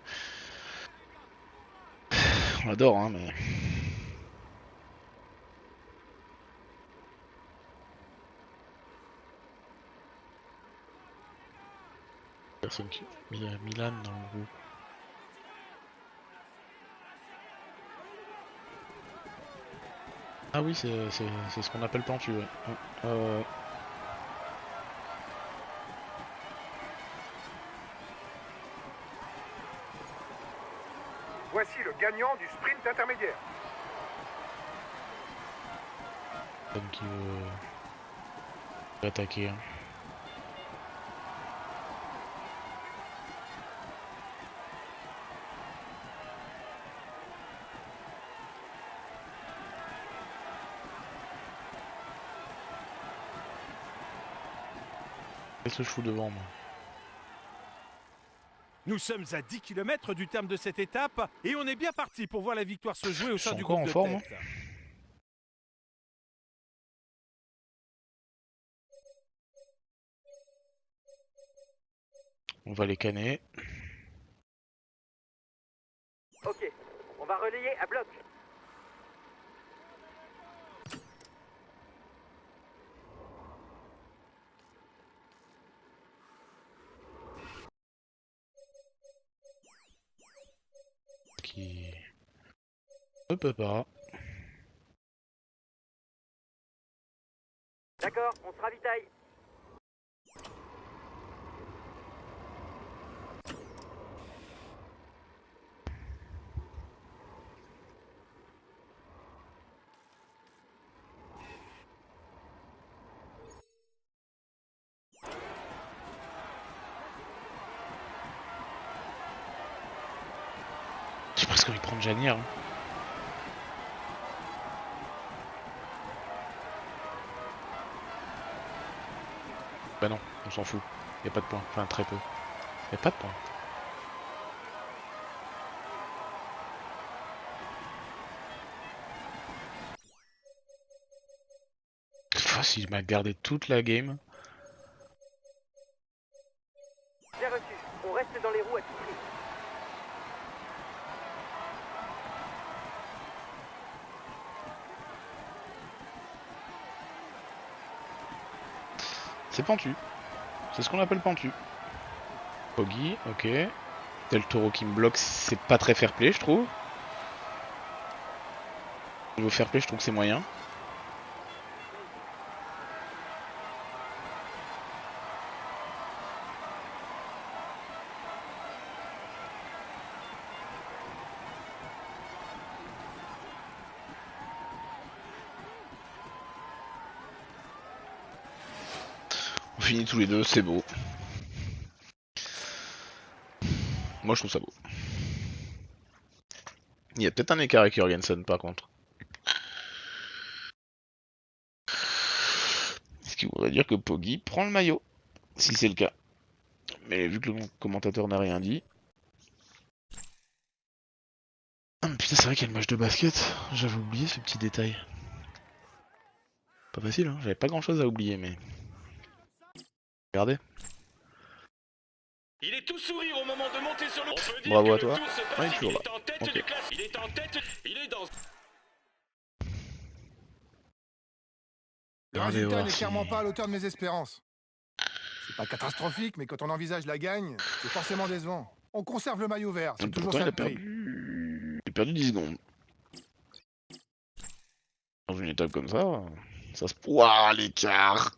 On l'adore hein mais... Personne qui... Milan dans le groupe. Ah oui c'est ce qu'on appelle pentu ouais. Voici le gagnant du sprint intermédiaire. Personne qui veut attaquer hein. Qu'est-ce que je fous devant moi? Nous sommes à 10 km du terme de cette étape et on est bien parti pour voir la victoire se jouer au sein du encore groupe en de forme, tête. On va les canner. Ok, on va relayer à bloc. Qui ne peut pas. D'accord, on se ravitaille. J'ai presque envie de prendre Janière. Hein. Bah non, on s'en fout. Y a pas de points. Enfin très peu. Y a pas de points. S'il m'a gardé toute la game. Bien reçu, on reste dans les roues à tout prix. C'est pentu. C'est ce qu'on appelle pentu. Poggy, ok. Del Toro qui me bloque, c'est pas très fair play, je trouve. Niveau fair play, je trouve que c'est moyen. On finit tous les deux, c'est beau. Moi je trouve ça beau. Il y a peut-être un écart avec Jorgensen par contre. Ce qui voudrait dire que Poggi prend le maillot, si c'est le cas. Mais vu que le commentateur n'a rien dit... Ah, putain, c'est vrai qu'il y a le match de basket. J'avais oublié ce petit détail. Pas facile, hein. J'avais pas grand chose à oublier, mais... Regardez. Il est tout sourire au moment de monter sur le... On peut dire Bravo que à toi. le tour se passe, Ah, il est toujours là. est en tête Ok. du classement. Il est en tête, il est dans... Le Regardez résultat voir n'est si- clairement pas à l'auteur de mes espérances. C'est pas catastrophique, mais quand on envisage la gagne, c'est forcément décevant. On conserve le maillot vert, c'est toujours Pourtant, ça il a le prix. perdu... Il a perdu 10 secondes. Dans une étape comme ça se... Ouah, l'écart.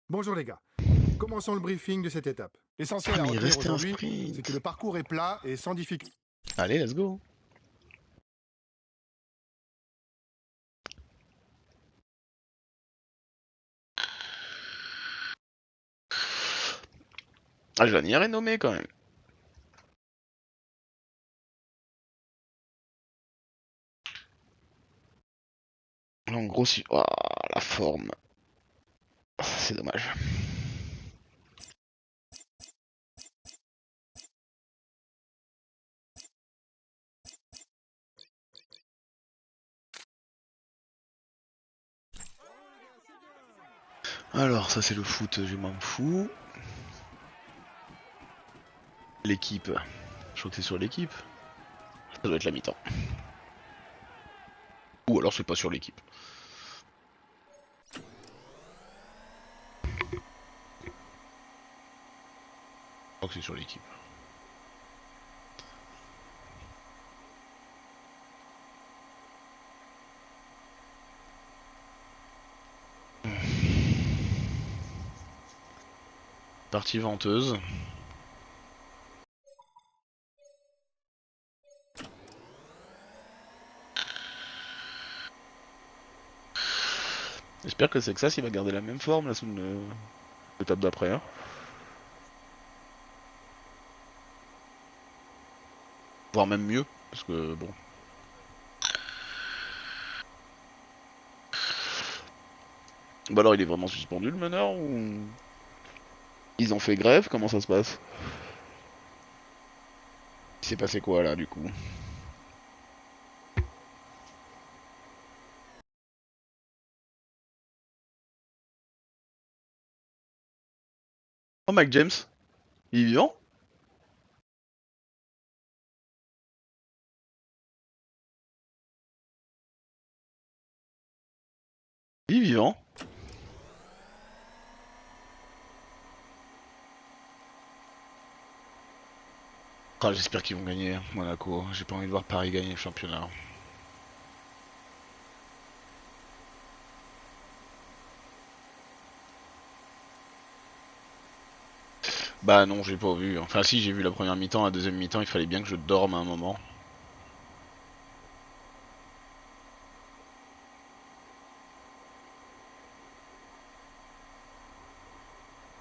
Bonjour les gars. Commençons le briefing de cette étape. L'essentiel Ah, à mais il retenir restait un aujourd'hui, sprint. c'est que le parcours est plat et sans difficulté. Allez, let's go. Ah, Janière est nommé quand même. En gros, si... Oh, la forme. C'est dommage. Alors, ça c'est le foot, je m'en fous. L'équipe. Je crois que c'est sur l'équipe. Ça doit être la mi-temps. Ou alors c'est pas sur l'équipe. Je crois que c'est sur l'équipe. Partie venteuse. J'espère que c'est que ça, s'il va garder la même forme là sous l'étape d'après. Hein. Voire même mieux, parce que bon. Bah alors il est vraiment suspendu le meneur ou... Ils ont fait grève, comment ça se passe? Il s'est passé quoi là du coup? Oh Mike James, il est vivant? Il est vivant. Ah, j'espère qu'ils vont gagner Monaco. J'ai pas envie de voir Paris gagner le championnat. Bah non, j'ai pas vu. Enfin si, j'ai vu la première mi-temps, la deuxième mi-temps, il fallait bien que je dorme à un moment.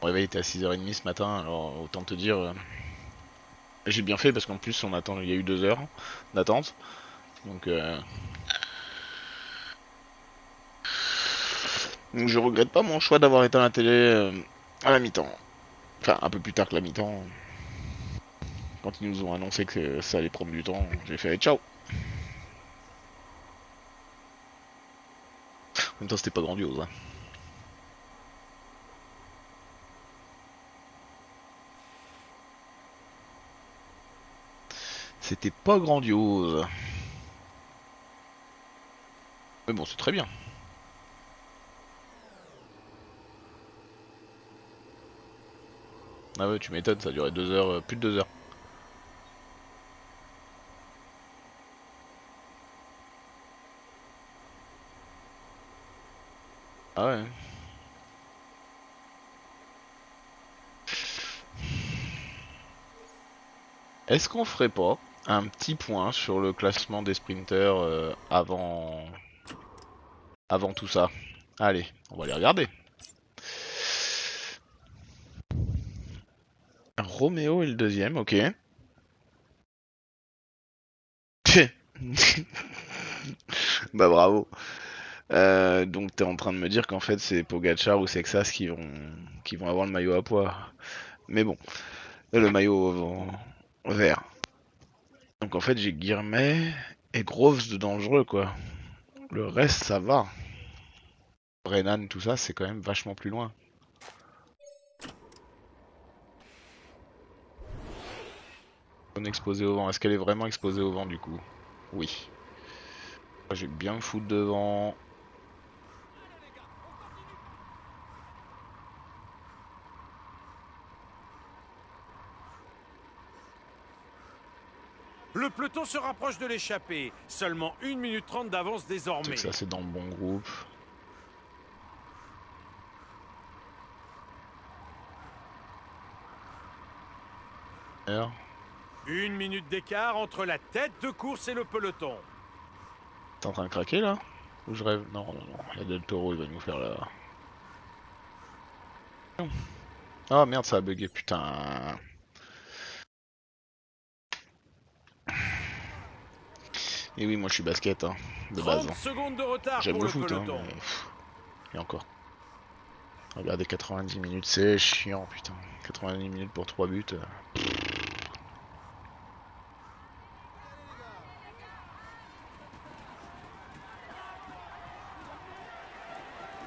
Mon réveil était à 6h30 ce matin, alors autant te dire... J'ai bien fait parce qu'en plus on attend, il y a eu 2 heures d'attente. Donc je regrette pas mon choix d'avoir éteint la télé à la mi-temps. Enfin un peu plus tard que la mi-temps. Quand ils nous ont annoncé que ça allait prendre du temps, j'ai fait ciao. En même temps c'était pas grandiose. Hein. C'était pas grandiose. Mais bon, c'est très bien. Ah ouais, tu m'étonnes, ça a duré 2 heures, plus de 2 heures. Ah ouais. Est-ce qu'on ferait pas un petit point sur le classement des sprinters avant tout ça. Allez, on va les regarder. Roméo est le deuxième, ok. Bah bravo. Donc t'es en train de me dire qu'en fait c'est Pogacar ou Sexas qui vont avoir le maillot à pois. Mais bon, le maillot vert. Donc en fait j'ai Guirmet et Groves de dangereux quoi. Le reste ça va. Brennan tout ça c'est quand même vachement plus loin. Exposée au vent. Est-ce qu'elle est vraiment exposée au vent du coup? Oui. Je vais bien me foutre devant. Le peloton se rapproche de l'échappée. Seulement 1 minute 30 d'avance désormais. Ça c'est dans le bon groupe. R. 1 minute d'écart entre la tête de course et le peloton. T'es en train de craquer là? Ou je rêve? Non, non, non. La Del Toro il va nous faire la... Ah merde ça a bugué putain. Et oui moi je suis basket hein, de base. 30 secondes de retard J'aime pour le le foot peloton. hein, mais... Et encore. Regardez 90 minutes c'est chiant putain. 90 minutes pour 3 buts.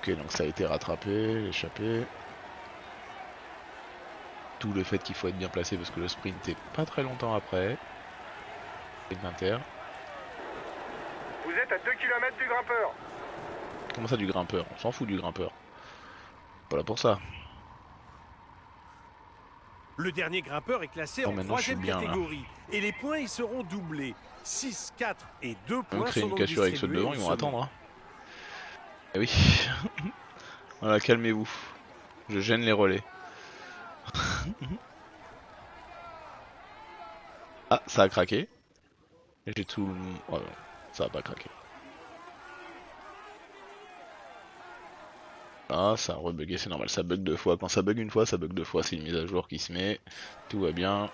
Ok donc ça a été rattrapé, échappé. Tout le fait qu'il faut être bien placé parce que le sprint est pas très longtemps après. Sprint inter. Vous êtes à 2 km du grimpeur. Comment ça du grimpeur? On s'en fout du grimpeur. Pas là pour ça. Le dernier grimpeur est classé en maintenant, je suis 3ème bien, catégorie. Là. Et les points y seront doublés. 6, 4 et 2 points créer sont une donc cassure avec ceux de devant, ils vont attendre. Hein. Eh oui. Voilà, calmez-vous. Je gêne les relais. Ah, ça a craqué. J'ai tout le... Oh, non, ça a pas craqué. Ah, ça a rebugué, c'est normal, ça bug 2 fois. Quand ça bug une fois, ça bug 2 fois. C'est une mise à jour qui se met. Tout va bien.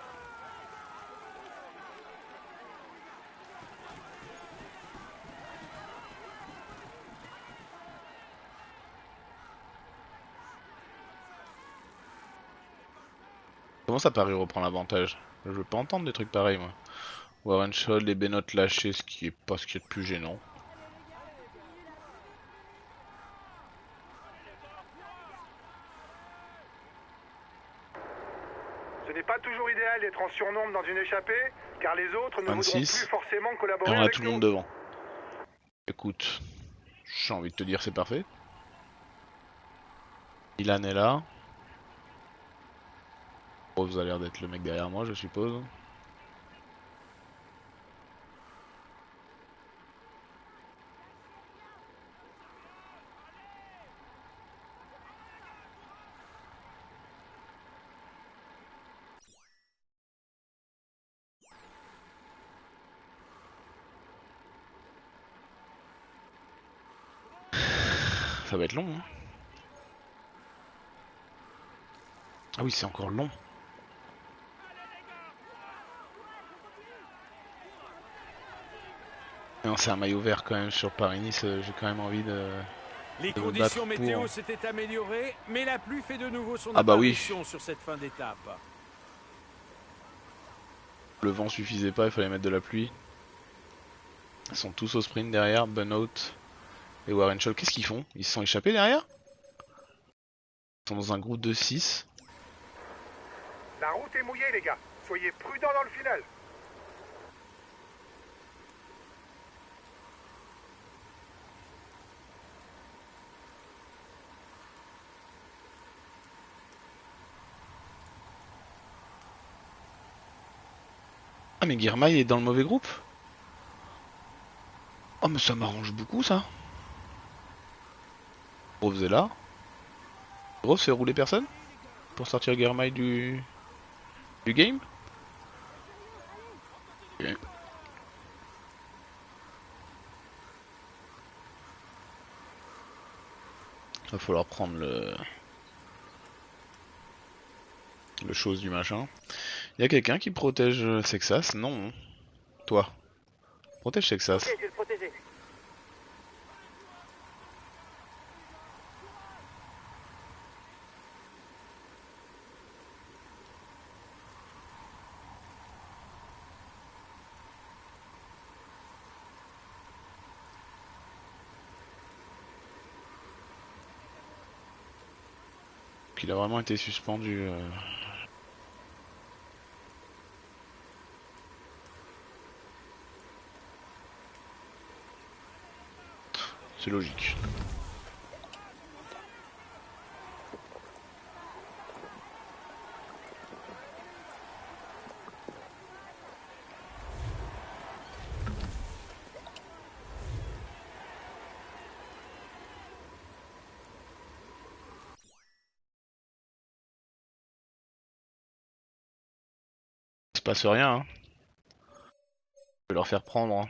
Comment ça Paris reprend l'avantage? Je veux pas entendre des trucs pareils moi. Warren Scholl et Benoît lâchés, ce qui est pas ce qui est de plus gênant. Ce n'est pas toujours idéal d'être en surnombre dans une échappée, car les autres ne 26. voudront plus forcément collaborer Et on a avec tout le nous. monde devant. Écoute, j'ai envie de te dire c'est parfait. Ilan est là. Oh, vous avez l'air d'être le mec derrière moi, je suppose. Ça va être long. Hein. Ah oui, c'est encore long. Non, c'est un maillot vert quand même sur Paris-Nice. J'ai quand même envie de. Les conditions météo s'étaient améliorées, mais la pluie fait de nouveau son apparition sur cette fin d'étape. Le vent suffisait pas, il fallait mettre de la pluie. Ils sont tous au sprint derrière, Benoît et Warren Scholl. Qu'est-ce qu'ils font? Ils se sont échappés derrière? Ils sont dans un groupe de 6. La route est mouillée les gars, soyez prudents dans le final. Ah mais Girmay est dans le mauvais groupe? Oh mais ça m'arrange beaucoup ça. Groves est là. Groves fait rouler personne? Pour sortir Girmay du game? Okay. Va falloir prendre le chose du machin. Y a quelqu'un qui protège Sexas? Non. Toi. Protège Sexas. Ok, je vais le protéger. Il a vraiment été suspendu. C'est logique. Il se passe rien, hein. Je vais leur faire prendre. Hein.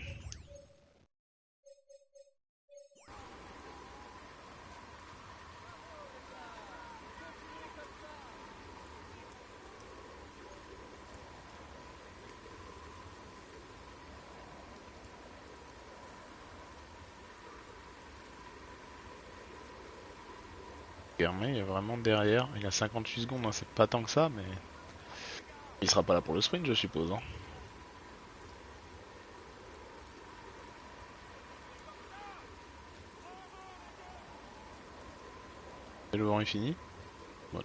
Il est vraiment derrière. Il a 58 secondes, hein. C'est pas tant que ça, mais il sera pas là pour le sprint, je suppose. Hein. Et le vent est fini. Bon.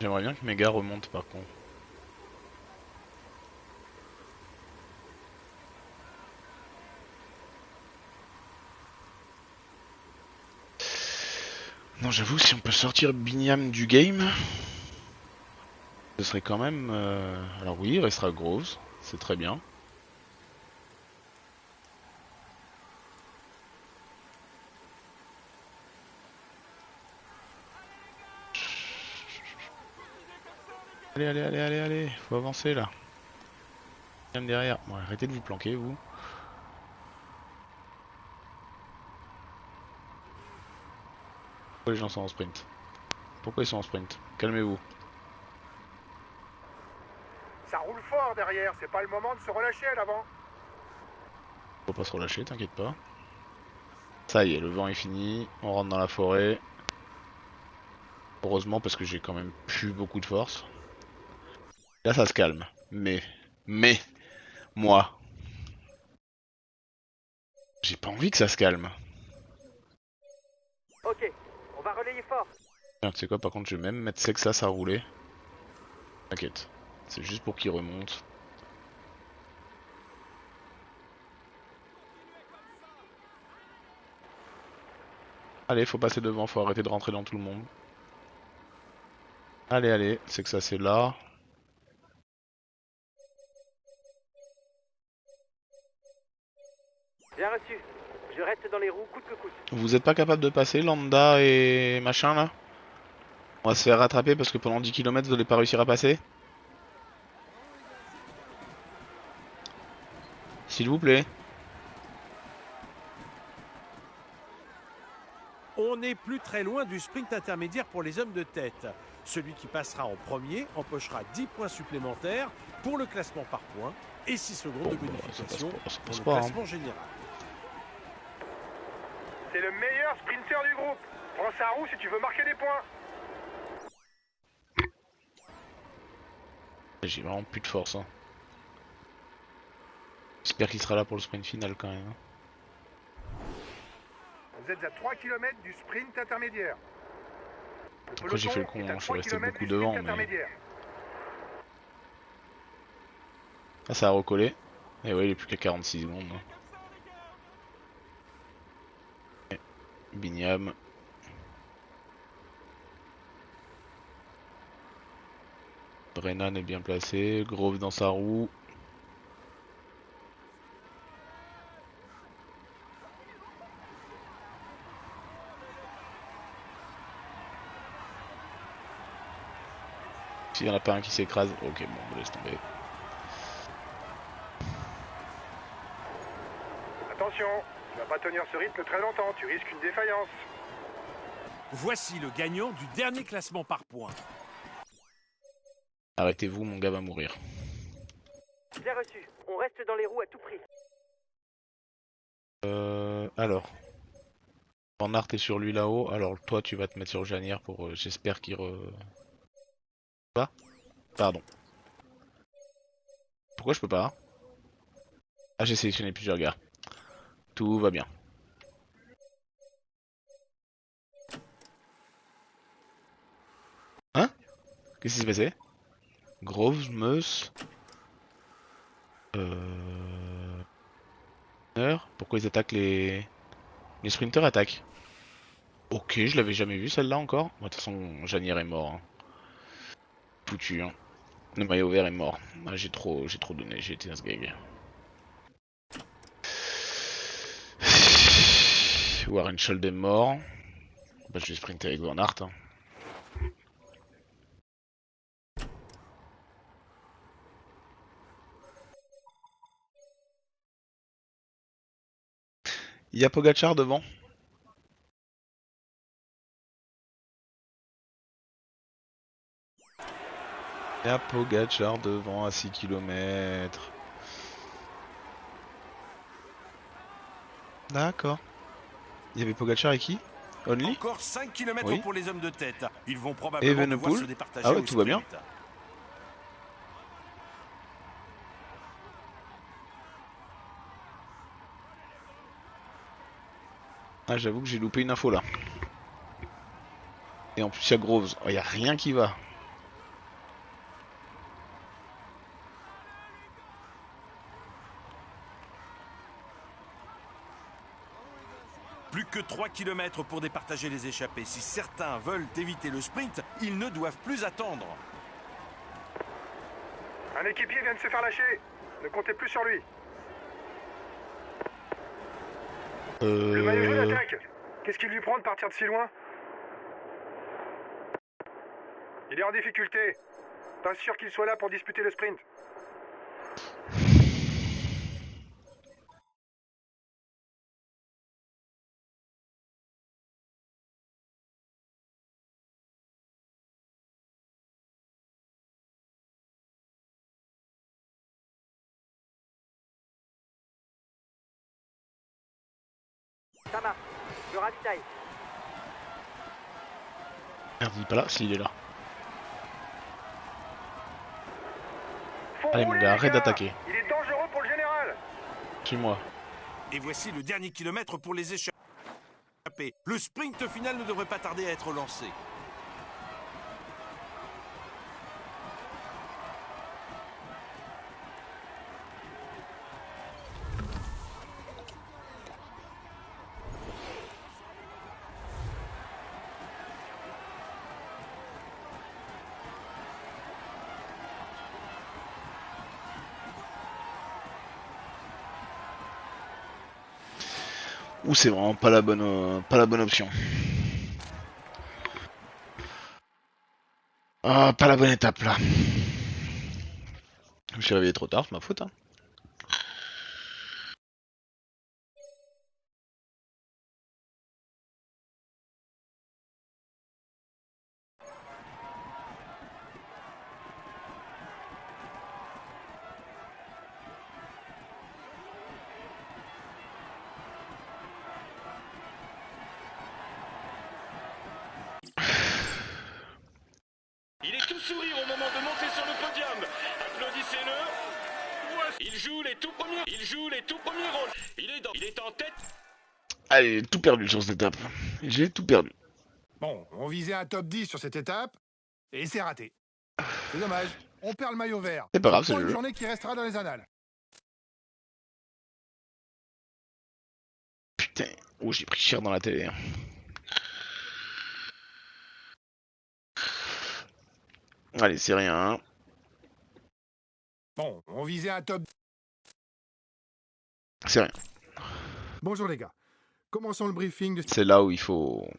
J'aimerais bien que mes gars remontent par contre. Non, j'avoue, si on peut sortir Binyam du game, ce serait quand même... Alors oui, il restera Groves, c'est très bien. Allez, allez, allez, allez, allez, faut avancer là. Binyam derrière. Bon, arrêtez de vous planquer, vous. Pourquoi les gens sont en sprint? Pourquoi ils sont en sprint? Calmez-vous. Ça roule fort derrière, c'est pas le moment de se relâcher à l'avant. Faut pas se relâcher, t'inquiète pas. Ça y est, le vent est fini, on rentre dans la forêt. Heureusement parce que j'ai quand même plus beaucoup de force. Là ça se calme. Mais, moi, j'ai pas envie que ça se calme. Ok, on va relayer fort. Tu sais quoi, par contre je vais même mettre Sexas à rouler. T'inquiète, c'est juste pour qu'il remonte. Allez, faut passer devant, faut arrêter de rentrer dans tout le monde. Allez, allez, Sexas est là. Bien reçu. Je reste dans les roues coûte que coûte. Vous êtes pas capable de passer, Lambda et machin là? On va se faire rattraper parce que pendant 10 km vous allez pas réussir à passer? S'il vous plaît. On n'est plus très loin du sprint intermédiaire pour les hommes de tête. Celui qui passera en premier empochera 10 points supplémentaires pour le classement par points et 6 secondes de bonification pour le classement général. C'est le meilleur sprinter du groupe. Prends sa roue si tu veux marquer des points. J'ai vraiment plus de force. Hein. J'espère qu'il sera là pour le sprint final quand même. Hein. Vous êtes à 3 km du sprint intermédiaire. Après j'ai fait le con, hein. Je suis resté beaucoup devant. Mais... Ah ça a recollé. Et ouais il est plus qu'à 46 secondes. Hein. Binyam. Brennan est bien placé. Grove dans sa roue. s'il y en a pas un qui s'écrase. Ok, bon, laisse tomber. Attention, tu vas pas tenir ce rythme très longtemps, tu risques une défaillance. Voici le gagnant du dernier classement par points. Arrêtez-vous, mon gars va mourir. Bien reçu. On reste dans les roues à tout prix. Alors. Van Aert est sur lui là-haut, alors toi tu vas te mettre sur Janière pour... j'espère qu'il Pas. Pardon. Pourquoi je peux pas? Ah, j'ai sélectionné plusieurs gars. Tout va bien. Hein? Qu'est-ce qui s'est passé? Groves, Meus... Pourquoi ils attaquent les... Les sprinters attaquent. Ok, je l'avais jamais vu celle-là encore. De toute façon, Janière est mort. Hein. Foutu. Hein. Le maillot vert est mort. Ah, j'ai trop donné, j'ai été un sgeg. Warren Scholz est mort. Bah, je vais sprinter avec Van Aert. Hein. Il y a Pogacar devant. Il y a Pogacar devant à 6 km. D'accord. Il y avait Pogacar et qui? Only? Encore 5 km oui. Pour les hommes de tête. Ils vont probablement devoir se départager. Ah ouais, tout va bien. Ah, j'avoue que j'ai loupé une info là. Et en plus il y a Groves. Oh, il y a rien qui va. Plus que 3 km pour départager les échappés. Si certains veulent éviter le sprint, ils ne doivent plus attendre. Un équipier vient de se faire lâcher. Ne comptez plus sur lui. Le maillot jaune attaque. Qu'est-ce qu'il lui prend de partir de si loin? Il est en difficulté. Pas sûr qu'il soit là pour disputer le sprint. Ça marche. Je ravitaille. Merde, il est pas là. Si, il est là. Faut Allez, mon rouler, gars, arrête les d'attaquer. Il est dangereux pour le général. Suis-moi. Et voici le dernier kilomètre pour les échappés. Le sprint final ne devrait pas tarder à être lancé. Ou c'est vraiment pas la bonne option. Ah, pas la bonne étape là. Je me suis réveillé trop tard, c'est ma faute. Hein. Il est tout sourire au moment de monter sur le podium. Applaudissez-le. Il joue les tout premiers rôles. Il est en tête. Allez, j'ai tout perdu sur cette étape. J'ai tout perdu. Bon, on visait un top 10 sur cette étape, et c'est raté. C'est dommage, on perd le maillot vert. C'est pas grave, c'est une le jeu. journée qui restera dans les annales. Putain, oh j'ai pris cher dans la télé. Hein. Allez, c'est rien. Hein. Bon, on visait un top... C'est rien. Bonjour les gars. Commençons le briefing de... C'est là où il faut...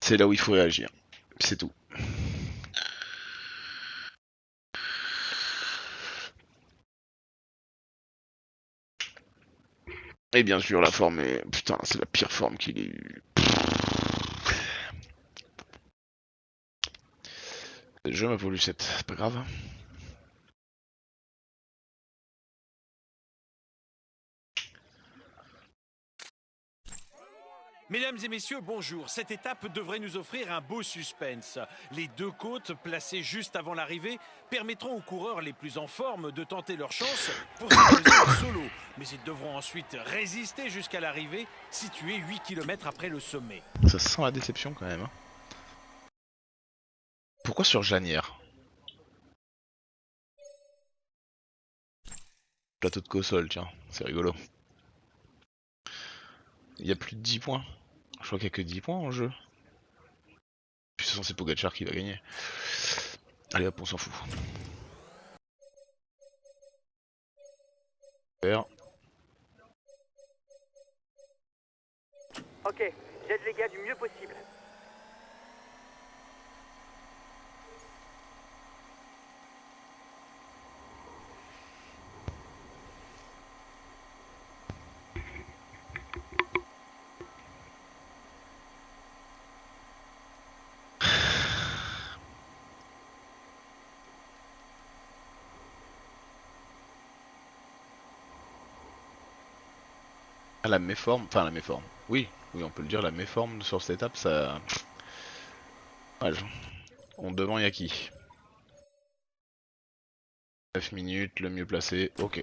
C'est là où il faut réagir. C'est tout. Et bien sûr la forme est... Putain, c'est la pire forme qu'il ait eu. Le jeu m'a voulu cette, c'est pas grave. Mesdames et messieurs, bonjour. Cette étape devrait nous offrir un beau suspense. Les deux côtes, placées juste avant l'arrivée, permettront aux coureurs les plus en forme de tenter leur chance pour s'imposer en solo. Mais ils devront ensuite résister jusqu'à l'arrivée, située 8 km après le sommet. Ça sent la déception quand même. Hein. Pourquoi sur Janière? Plateau de Cossol, tiens, c'est rigolo. Il y a plus de 10 points. Je crois qu'il y a que 10 points en jeu. Puis ce sont c'est Pogacar qui va gagner. Allez hop, on s'en fout. Ok, j'aide les gars du mieux possible. Ah, la méforme, enfin la méforme. Oui, oui, on peut le dire, la méforme sur cette étape, ça... Ouais, on devant Yaki. 9 minutes, le mieux placé, ok.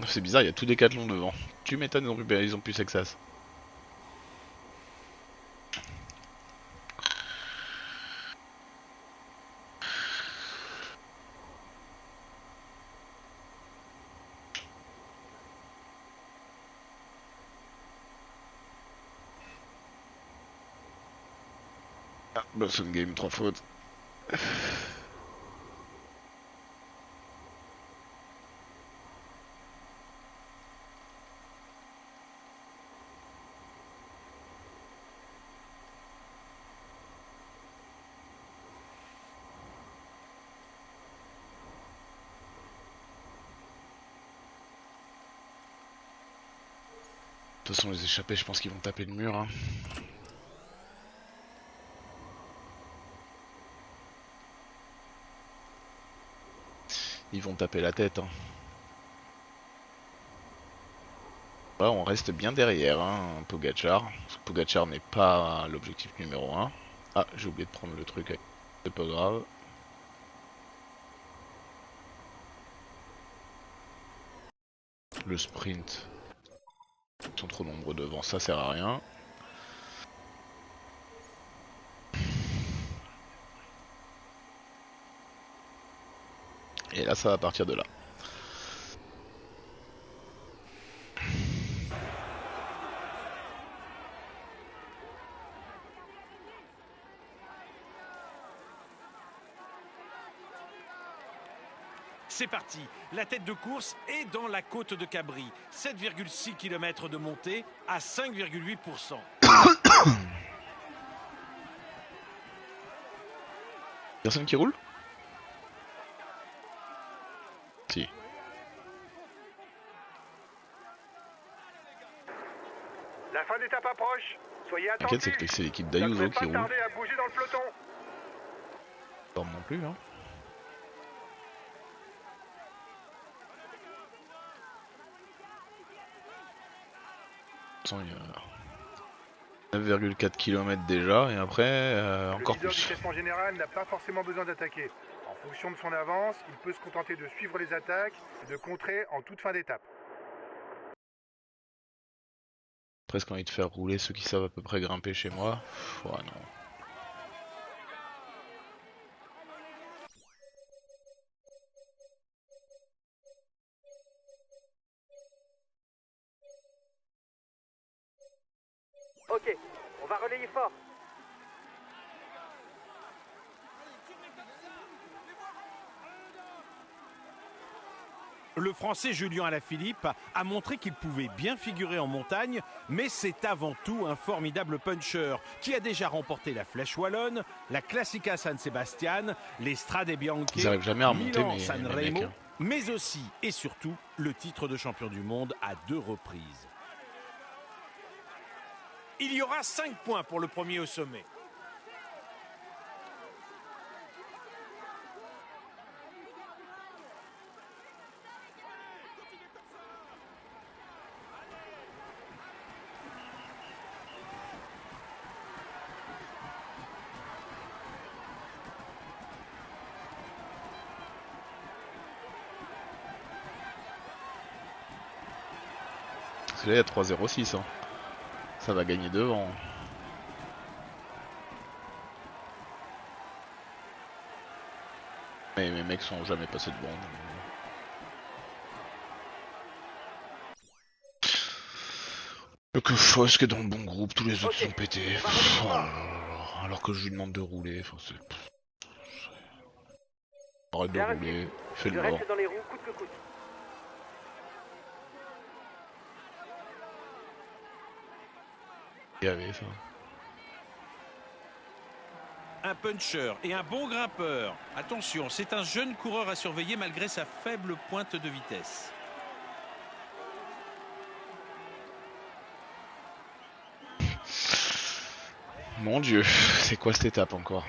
C'est bizarre, il y a tout Décathlon devant. Tu m'étonnes, ils ont plus Sexas. Ah, Boston Game, 3 fautes. De toute façon, les échappés, je pense qu'ils vont taper le mur. Hein. Ils vont taper la tête. Hein. Là, on reste bien derrière, hein, Pogacar. Pogacar n'est pas l'objectif numéro 1. Ah, j'ai oublié de prendre le truc. C'est pas grave. Le sprint. Ils sont trop nombreux devant, ça sert à rien. Et là, ça va partir de là. C'est parti, la tête de course est dans la côte de Cabri. 7,6 km de montée à 5,8%. Personne qui roule? Si. La fin d'étape approche. Soyez T'inquiète, attentifs. c'est l'équipe Ça d'Ayuso devrait qui pas roule. tarder à bouger dans le peloton. Pas non plus, hein. Il y a 9,4 km déjà, et après, encore Le leader du plus. classement général n'a pas forcément besoin d'attaquer. En fonction de son avance, il peut se contenter de suivre les attaques et de contrer en toute fin d'étape. Presque envie de faire rouler ceux qui savent à peu près grimper chez moi. Pff, ouais, non. Ok, on va relayer fort. Le Français Julien Alaphilippe a montré qu'il pouvait bien figurer en montagne, mais c'est avant tout un formidable puncher qui a déjà remporté la Flèche Wallonne, la Classica San Sebastian, les Strade Bianche, Ils n'arrivent jamais à remonter, Milan mais San les mecs, Remo, hein. mais aussi et surtout le titre de champion du monde à 2 reprises. Il y aura 5 points pour le premier au sommet. Parce que là, il y a 3-0-6. Hein. Ça va gagner devant. Mais mes mecs sont jamais passés devant. Que Fosque est dans le bon groupe, tous les autres sont pétés. Oh là là, alors que je lui demande de rouler. Enfin, c'est... Arrête de rouler, fais le mort. Reste dans les roues, coûte que coûte. Il y avait ça. Un puncher et un bon grimpeur. Attention, c'est un jeune coureur à surveiller malgré sa faible pointe de vitesse. Mon Dieu, c'est quoi cette étape encore?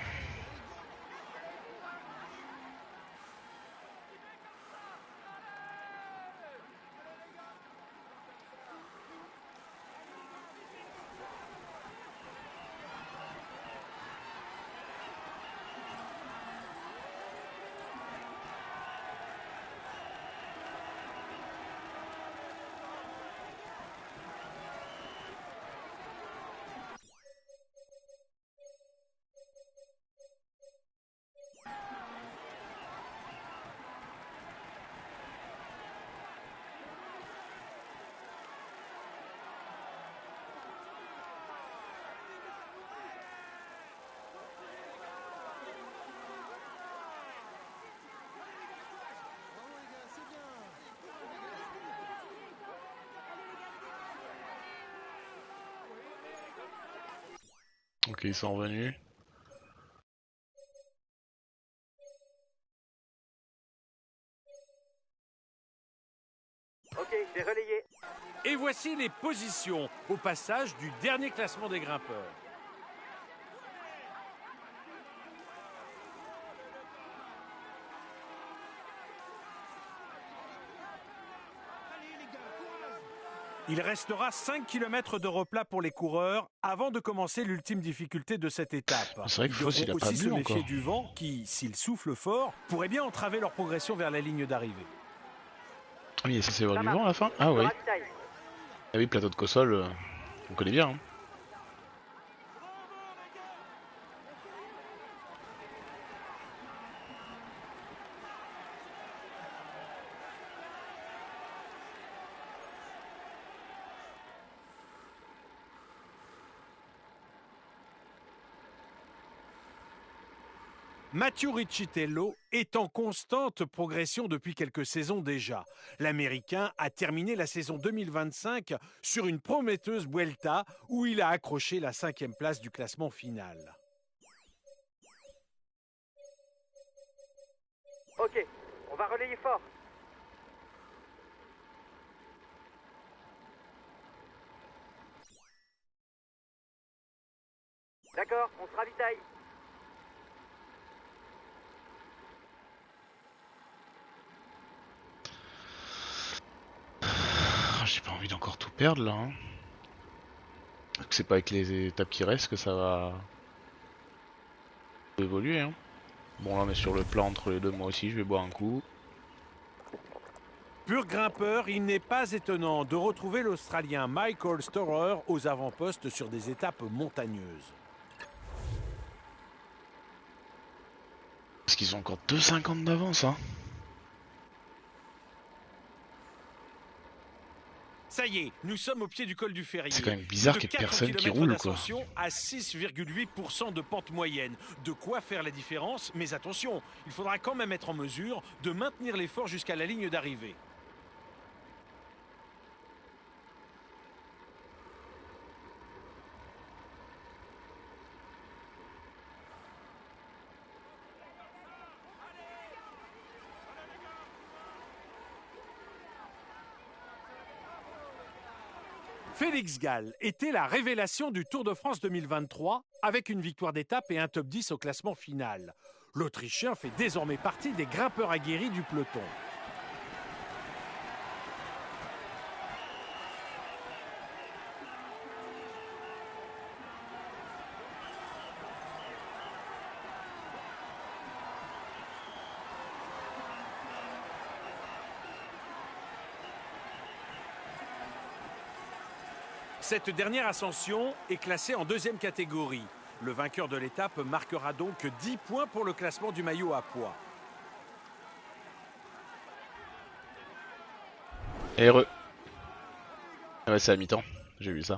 Ok, ils sont revenus. Ok, j'ai relayé. Et voici les positions au passage du dernier classement des grimpeurs. Il restera 5 km de replat pour les coureurs avant de commencer l'ultime difficulté de cette étape. C'est vrai que Foss, il a pas aussi se bu méfier encore. du vent qui, s'il souffle fort, pourrait bien entraver leur progression vers la ligne d'arrivée. Ah, mais il est censé y avoir Ça du marche. vent à la fin? Ah Je oui. ravitaille. Ah oui, plateau de Cossol, on connaît bien. Hein. Mathieu Riccitello est en constante progression depuis quelques saisons déjà. L'Américain a terminé la saison 2025 sur une prometteuse Vuelta où il a accroché la 5e place du classement final. Ok, on va relayer fort. D'accord, on se ravitaille. J'ai pas envie d'encore tout perdre là. Hein. C'est pas avec les étapes qui restent que ça va évoluer. Hein. Bon là on est sur le plan entre les deux, moi aussi je vais boire un coup. Pur grimpeur, il n'est pas étonnant de retrouver l'Australien Michael Storer aux avant-postes sur des étapes montagneuses. Parce qu'ils ont encore 2,50 d'avance. Hein. Ça y est, nous sommes au pied du col du Ferrier. C'est quand même bizarre De qu'il y ait 4 personne qui kilomètres roule quoi. d'ascension à 6,8% de pente moyenne. De quoi faire la différence, mais attention, il faudra quand même être en mesure de maintenir l'effort jusqu'à la ligne d'arrivée. Félix Gall était la révélation du Tour de France 2023 avec une victoire d'étape et un top 10 au classement final. L'Autrichien fait désormais partie des grimpeurs aguerris du peloton. Cette dernière ascension est classée en deuxième catégorie. Le vainqueur de l'étape marquera donc 10 points pour le classement du maillot à pois. Heureux. Ah ouais, c'est à mi-temps, j'ai vu ça.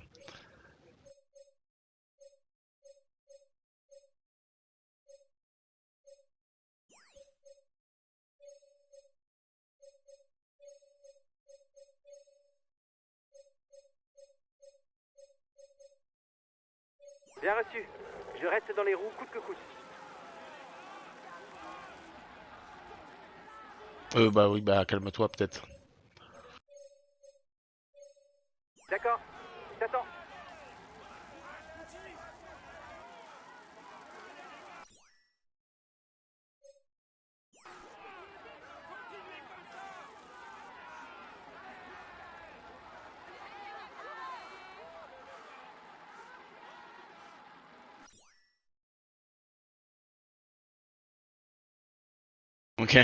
Bien reçu. Je reste dans les roues coûte que coûte. Bah oui, bah calme-toi peut-être. D'accord. T'attends. Ok.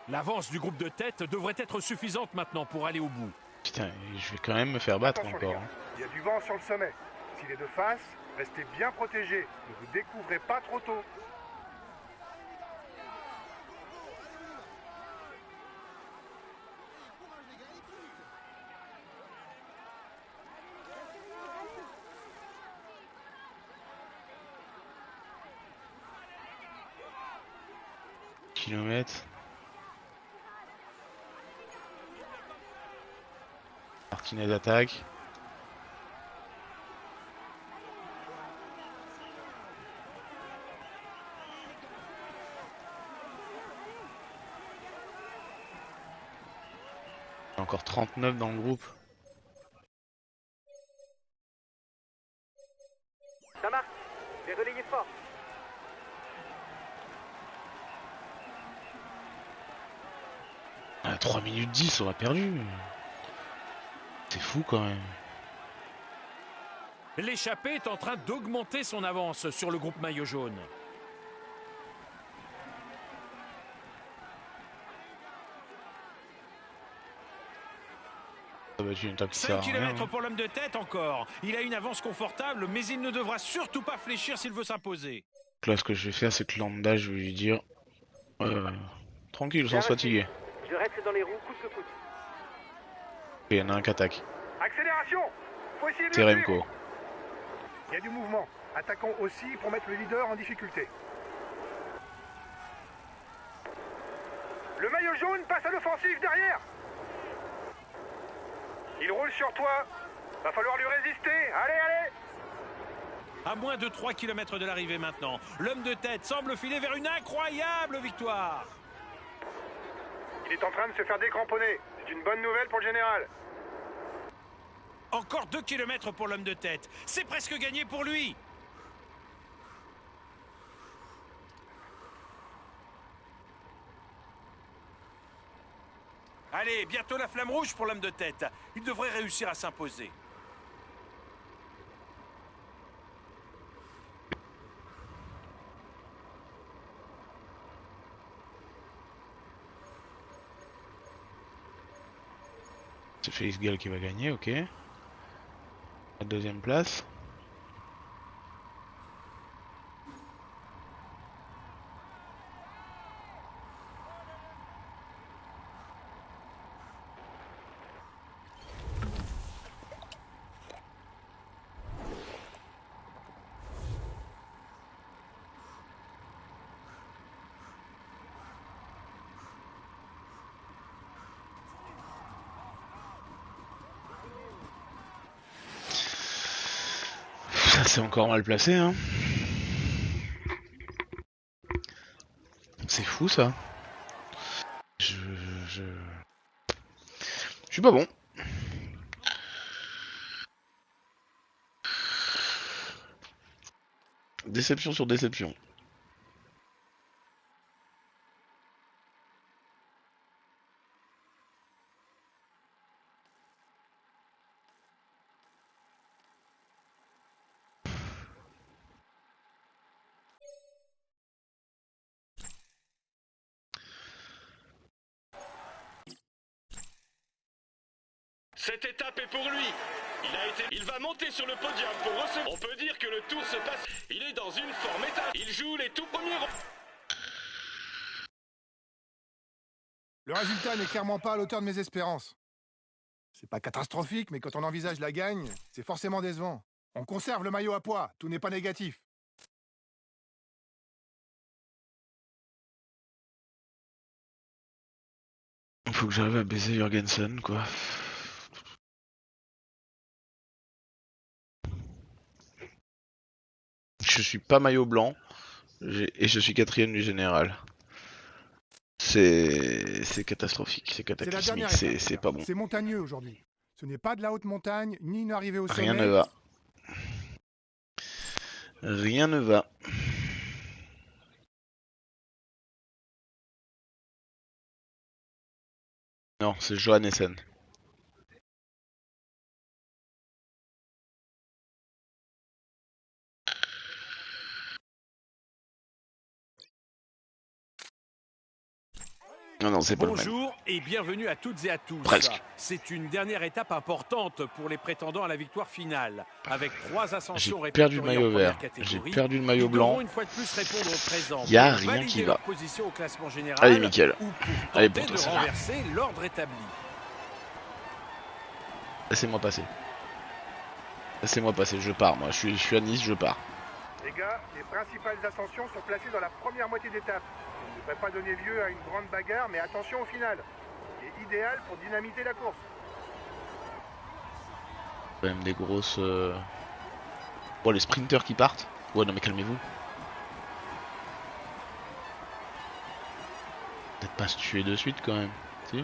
L'avance du groupe de tête devrait être suffisante maintenant pour aller au bout. Putain, je vais quand même me faire battre Attention, encore. les gars. Il y a du vent sur le sommet. S'il est de face, restez bien protégés. Ne vous découvrez pas trop tôt. Kilomètres. Martinez attaque. Encore 39 dans le groupe. Ça marche. Les relayez fort. À 3 minutes 10, on a perdu. C'est fou quand même. L'échappée est en train d'augmenter son avance sur le groupe maillot jaune. Ça va être une étape qui 5 sert à rien, km hein. pour l'homme de tête encore. Il a une avance confortable, mais il ne devra surtout pas fléchir s'il veut s'imposer. Donc là, ce que je vais faire, c'est que Landa, je vais lui dire tranquille, Bien sans se reçu. fatiguer. Je reste dans les roues coûte que coûte. Et il y en a un qui attaque. Accélération. Faut essayer de C'est le Remco. suivre. Il y a du mouvement. Attaquons aussi pour mettre le leader en difficulté. Le maillot jaune passe à l'offensive derrière. Il roule sur toi. Va falloir lui résister. Allez, allez. À moins de 3 km de l'arrivée maintenant, l'homme de tête semble filer vers une incroyable victoire. Il est en train de se faire décramponner. C'est une bonne nouvelle pour le général. Encore 2 km pour l'homme de tête. C'est presque gagné pour lui. Allez, bientôt la flamme rouge pour l'homme de tête. Il devrait réussir à s'imposer. C'est Félix Gall qui va gagner, ok. La deuxième place. Ça c'est encore mal placé, hein. C'est fou ça. Je suis pas bon. Déception sur déception. Cette étape est pour lui. Il va monter sur le podium pour recevoir. On peut dire que le tour se passe. Il est dans une forme état. Il joue les tout premiers rangs. Le résultat n'est clairement pas à l'auteur de mes espérances. C'est pas catastrophique, mais quand on envisage la gagne, c'est forcément décevant. On conserve le maillot à poids, tout n'est pas négatif. Faut que j'arrive à baiser Jürgensen, quoi. Je suis pas maillot blanc et je suis 4ème du général. C'est catastrophique, c'est cataclysmique, c'est pas bon. C'est montagneux aujourd'hui. Ce n'est pas de la haute montagne, ni une arrivée au sommet. Rien ne va. Rien ne va. Non, c'est Johannessen. Non, c'est pas le même. Bonjour et bienvenue à toutes et à tous. Presque. C'est une dernière étape importante pour les prétendants à la victoire finale. Avec 3 ascensions J'ai perdu le maillot vert, j'ai perdu le maillot blanc. Une fois de plus répondre au présent. Il n'y a rien qui va. Position au classement général. Allez, Mickaël. Allez, pour de renverser l'ordre établi. Laissez-moi passer. Laissez-moi passer, je pars moi. Je suis à Nice, je pars. Les gars, les principales ascensions sont placées dans la première moitié d'étape. Ça ne devrait pas donner lieu à une grande bagarre, mais attention au final. C'est idéal pour dynamiter la course. Quand même des grosses... Oh, les sprinters qui partent. Ouais, non mais calmez-vous. Peut-être pas se tuer de suite quand même. Si.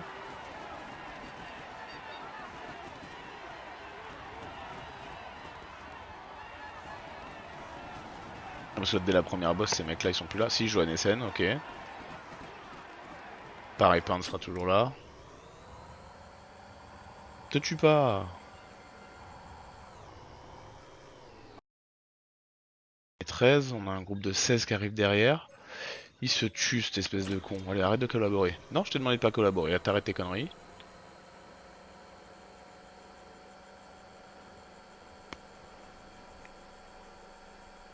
Parce que dès la première boss, ces mecs là ils sont plus là. Si, Johannessen, ok. Pareil, Pan sera toujours là. Te tue pas. Et 13, on a un groupe de 16 qui arrive derrière. Il se tue cette espèce de con. Allez, arrête de collaborer. Non, je t'ai demandé de pas collaborer. T'arrêtes tes conneries.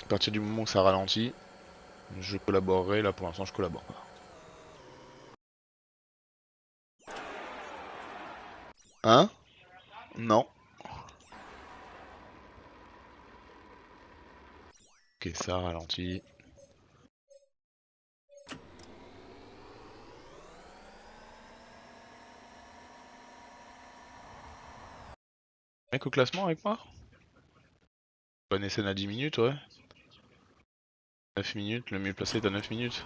À partir du moment où ça ralentit, je collaborerai. Là pour l'instant je collabore pas. Hein? Non. Ok, ça ralentit. Mec au classement avec moi? Bonne essai à 10 minutes, ouais. 9 minutes, le mieux placé est à 9 minutes.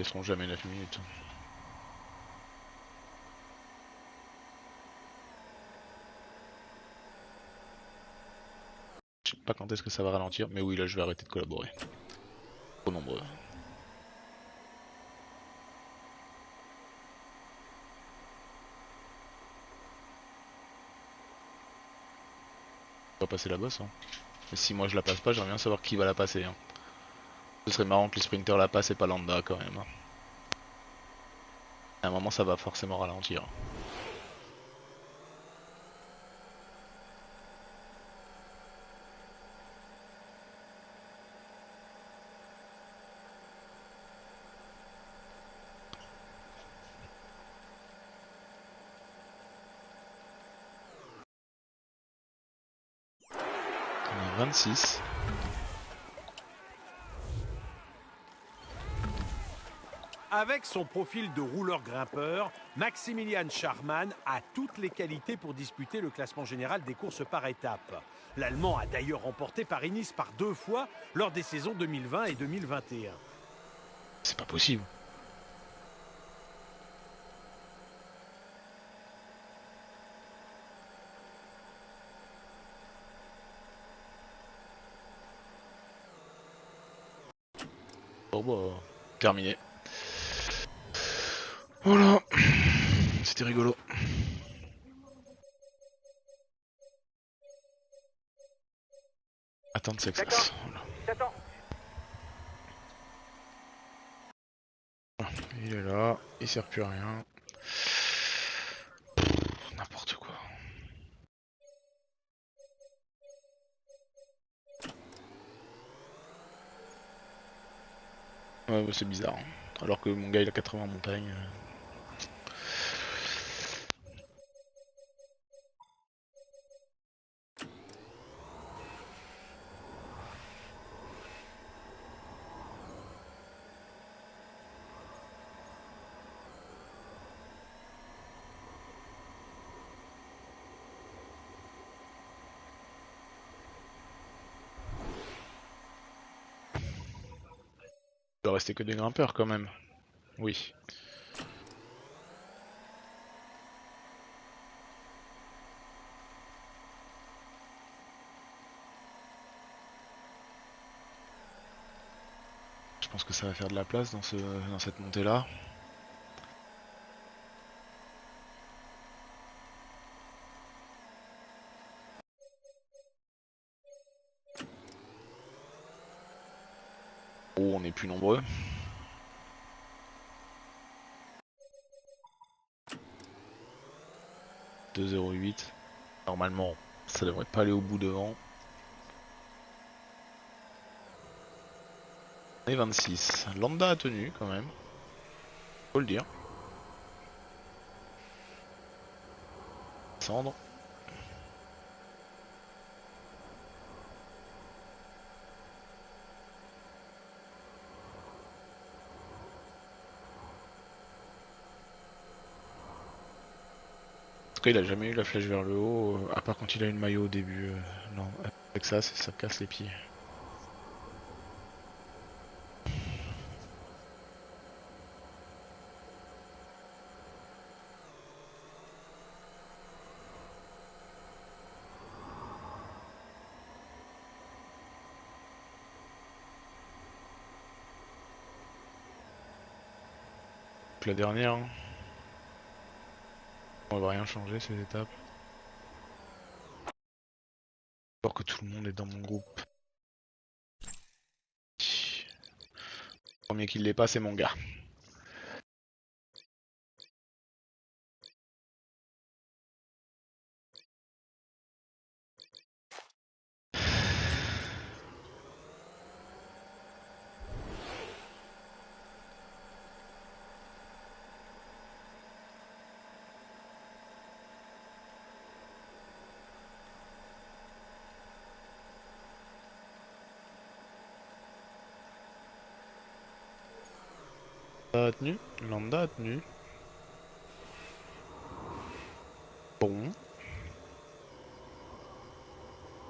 Ils seront jamais 9 minutes. Je sais pas quand est-ce que ça va ralentir, mais oui, là je vais arrêter de collaborer. Trop nombreux. On va passer la bosse, hein. Et si moi je la passe pas, j'aimerais bien savoir qui va la passer, hein. Ce serait marrant que les sprinters la passent et pas Landa quand même, hein. À un moment ça va forcément ralentir. On est 26. Avec son profil de rouleur-grimpeur, Maximilian Scharmann a toutes les qualités pour disputer le classement général des courses par étapes. L'Allemand a d'ailleurs remporté Paris-Nice par 2 fois lors des saisons 2020 et 2021. C'est pas possible. Bon bah, terminé. Voilà. C'était rigolo. Attendre Texas. Voilà. J'attends. Il est là, il sert plus à rien. N'importe quoi. Ouais, bah, c'est bizarre. Hein. Alors que mon gars il a 80 en montagne. Il doit rester que des grimpeurs quand même. Oui. Je pense que ça va faire de la place dans cette montée là. Oh, on est plus nombreux. « 2,08. Normalement, ça devrait pas aller au bout devant. Et 26. Lambda a tenu quand même. Faut le dire. Descendre. En tout cas, il a jamais eu la flèche vers le haut, à part quand il a eu le maillot au début. Non, avec ça casse les pieds. La dernière, hein. On va rien changer ces étapes. Alors que tout le monde est dans mon groupe. Le premier qui l'est pas, c'est mon gars. Lambda a tenu. Lambda a tenu. Bon.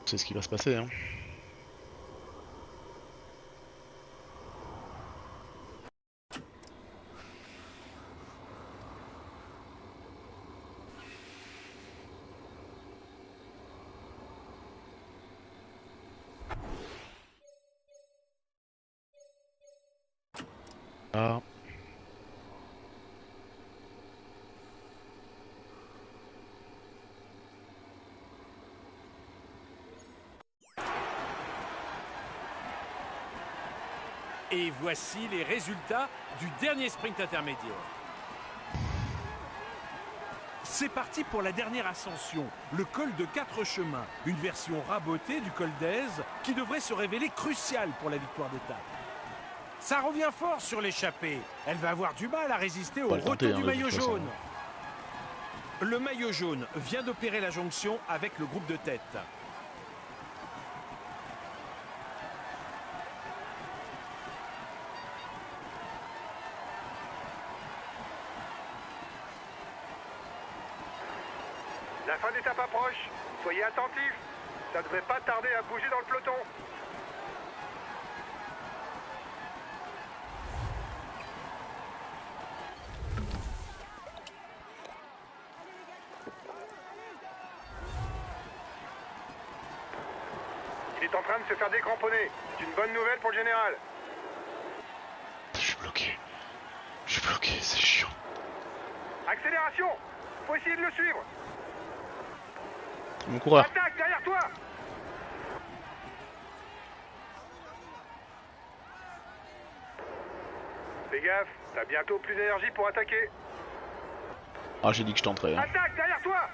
C'est ce qui va se passer, hein. Ah. Et voici les résultats du dernier sprint intermédiaire. C'est parti pour la dernière ascension, le col de 4 chemins, une version rabotée du col d'Aise qui devrait se révéler cruciale pour la victoire d'étape. Ça revient fort sur l'échappée, elle va avoir du mal à résister au retour du maillot jaune. Le maillot jaune vient d'opérer la jonction avec le groupe de tête. La fin d'étape approche. Soyez attentifs. Ça devrait pas tarder à bouger dans le peloton. est en train de se faire décramponner. C'est une bonne nouvelle pour le général. Je suis bloqué. Je suis bloqué, c'est chiant. Accélération! Faut essayer de le suivre. Mon coureur. Attaque derrière toi! Fais gaffe, t'as bientôt plus d'énergie pour attaquer. Ah, j'ai dit que je tenterais. Hein. Attaque derrière toi!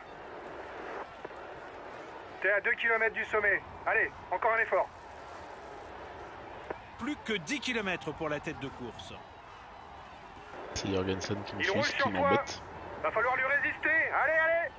T'es à 2 km du sommet. Allez, encore un effort. Plus que 10 km pour la tête de course. C'est Jorgensen qui me Il suit, roule ce sur qui toi. m'embête. Va falloir lui résister. Allez, allez!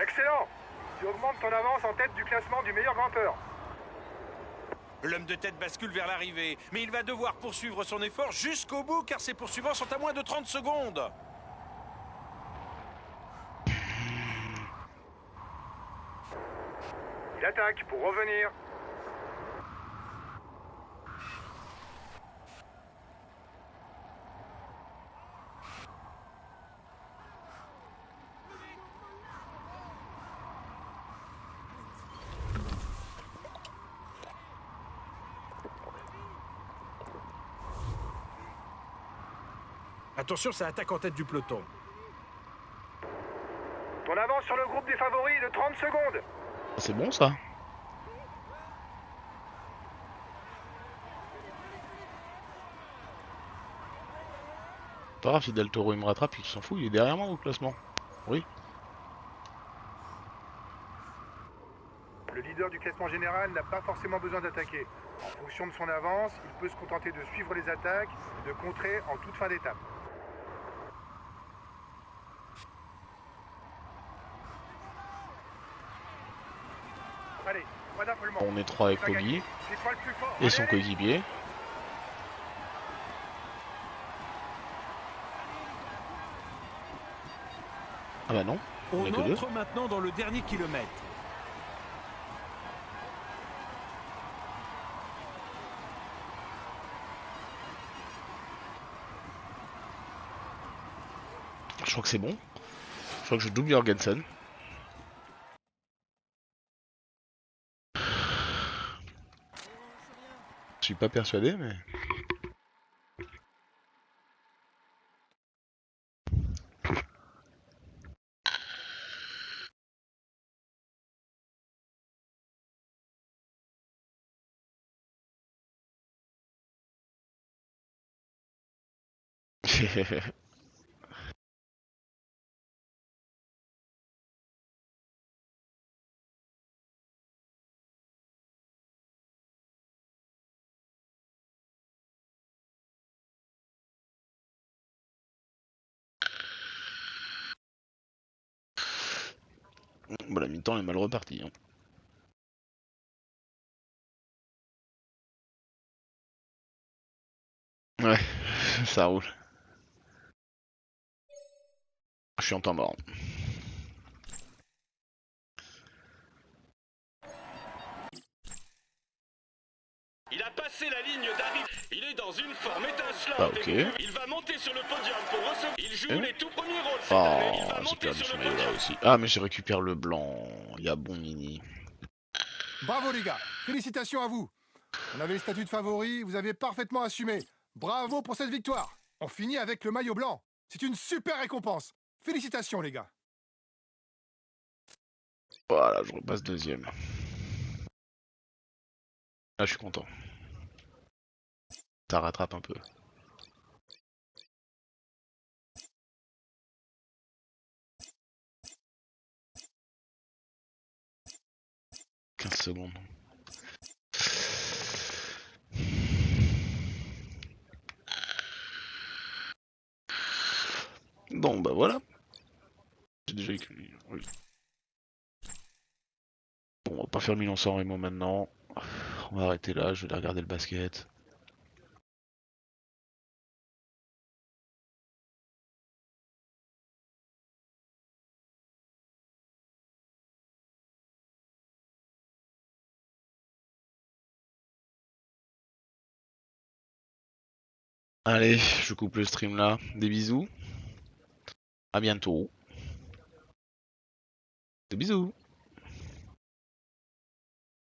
Excellent! Tu augmentes ton avance en tête du classement du meilleur grimpeur. L'homme de tête bascule vers l'arrivée, mais il va devoir poursuivre son effort jusqu'au bout car ses poursuivants sont à moins de 30 secondes. Il attaque pour revenir. Attention, ça attaque en tête du peloton. Ton avance sur le groupe des favoris est de 30 secondes. C'est bon ça. Pas grave, si Del Toro il me rattrape, il s'en fout, il est derrière moi au classement. Oui. Le leader du classement général n'a pas forcément besoin d'attaquer. En fonction de son avance, il peut se contenter de suivre les attaques et de contrer en toute fin d'étape. Allez, pas d'affolement. On est 3 avec Tu vas Poggi gagner. C'est toi le plus fort. et son Allez, coéquipier. Ah bah non, on On est que deux. entre maintenant dans le dernier kilomètre. Je crois que c'est bon. Je crois que je double Jorgensen. Je suis pas persuadé, mais... Bon, la mi-temps est mal repartie. Hein. Ouais, ça roule. Je suis en temps mort. Il a passé la ligne d'arrivée. Il est dans une forme étincelante. Ah, ok. Il va monter sur le podium pour recevoir. Il joue les tout premiers rôles cette Oh, année. Il va j'ai monter perdu sur ce le maillot là podium. aussi. Ah, mais je récupère le blanc. Il y a bon mini. Bravo les gars, félicitations à vous. On avait le statut de favori, vous avez parfaitement assumé. Bravo pour cette victoire. On finit avec le maillot blanc. C'est une super récompense. Félicitations les gars. Voilà, je repasse deuxième. Ah, je suis content. Ça rattrape un peu. « 15 secondes. Bon, bah voilà. J'ai déjà écrit. Oui. Bon, on va pas faire Milan-San Remo maintenant. On va arrêter là, je vais aller regarder le basket. Allez, je coupe le stream là. Des bisous. À bientôt. Des bisous.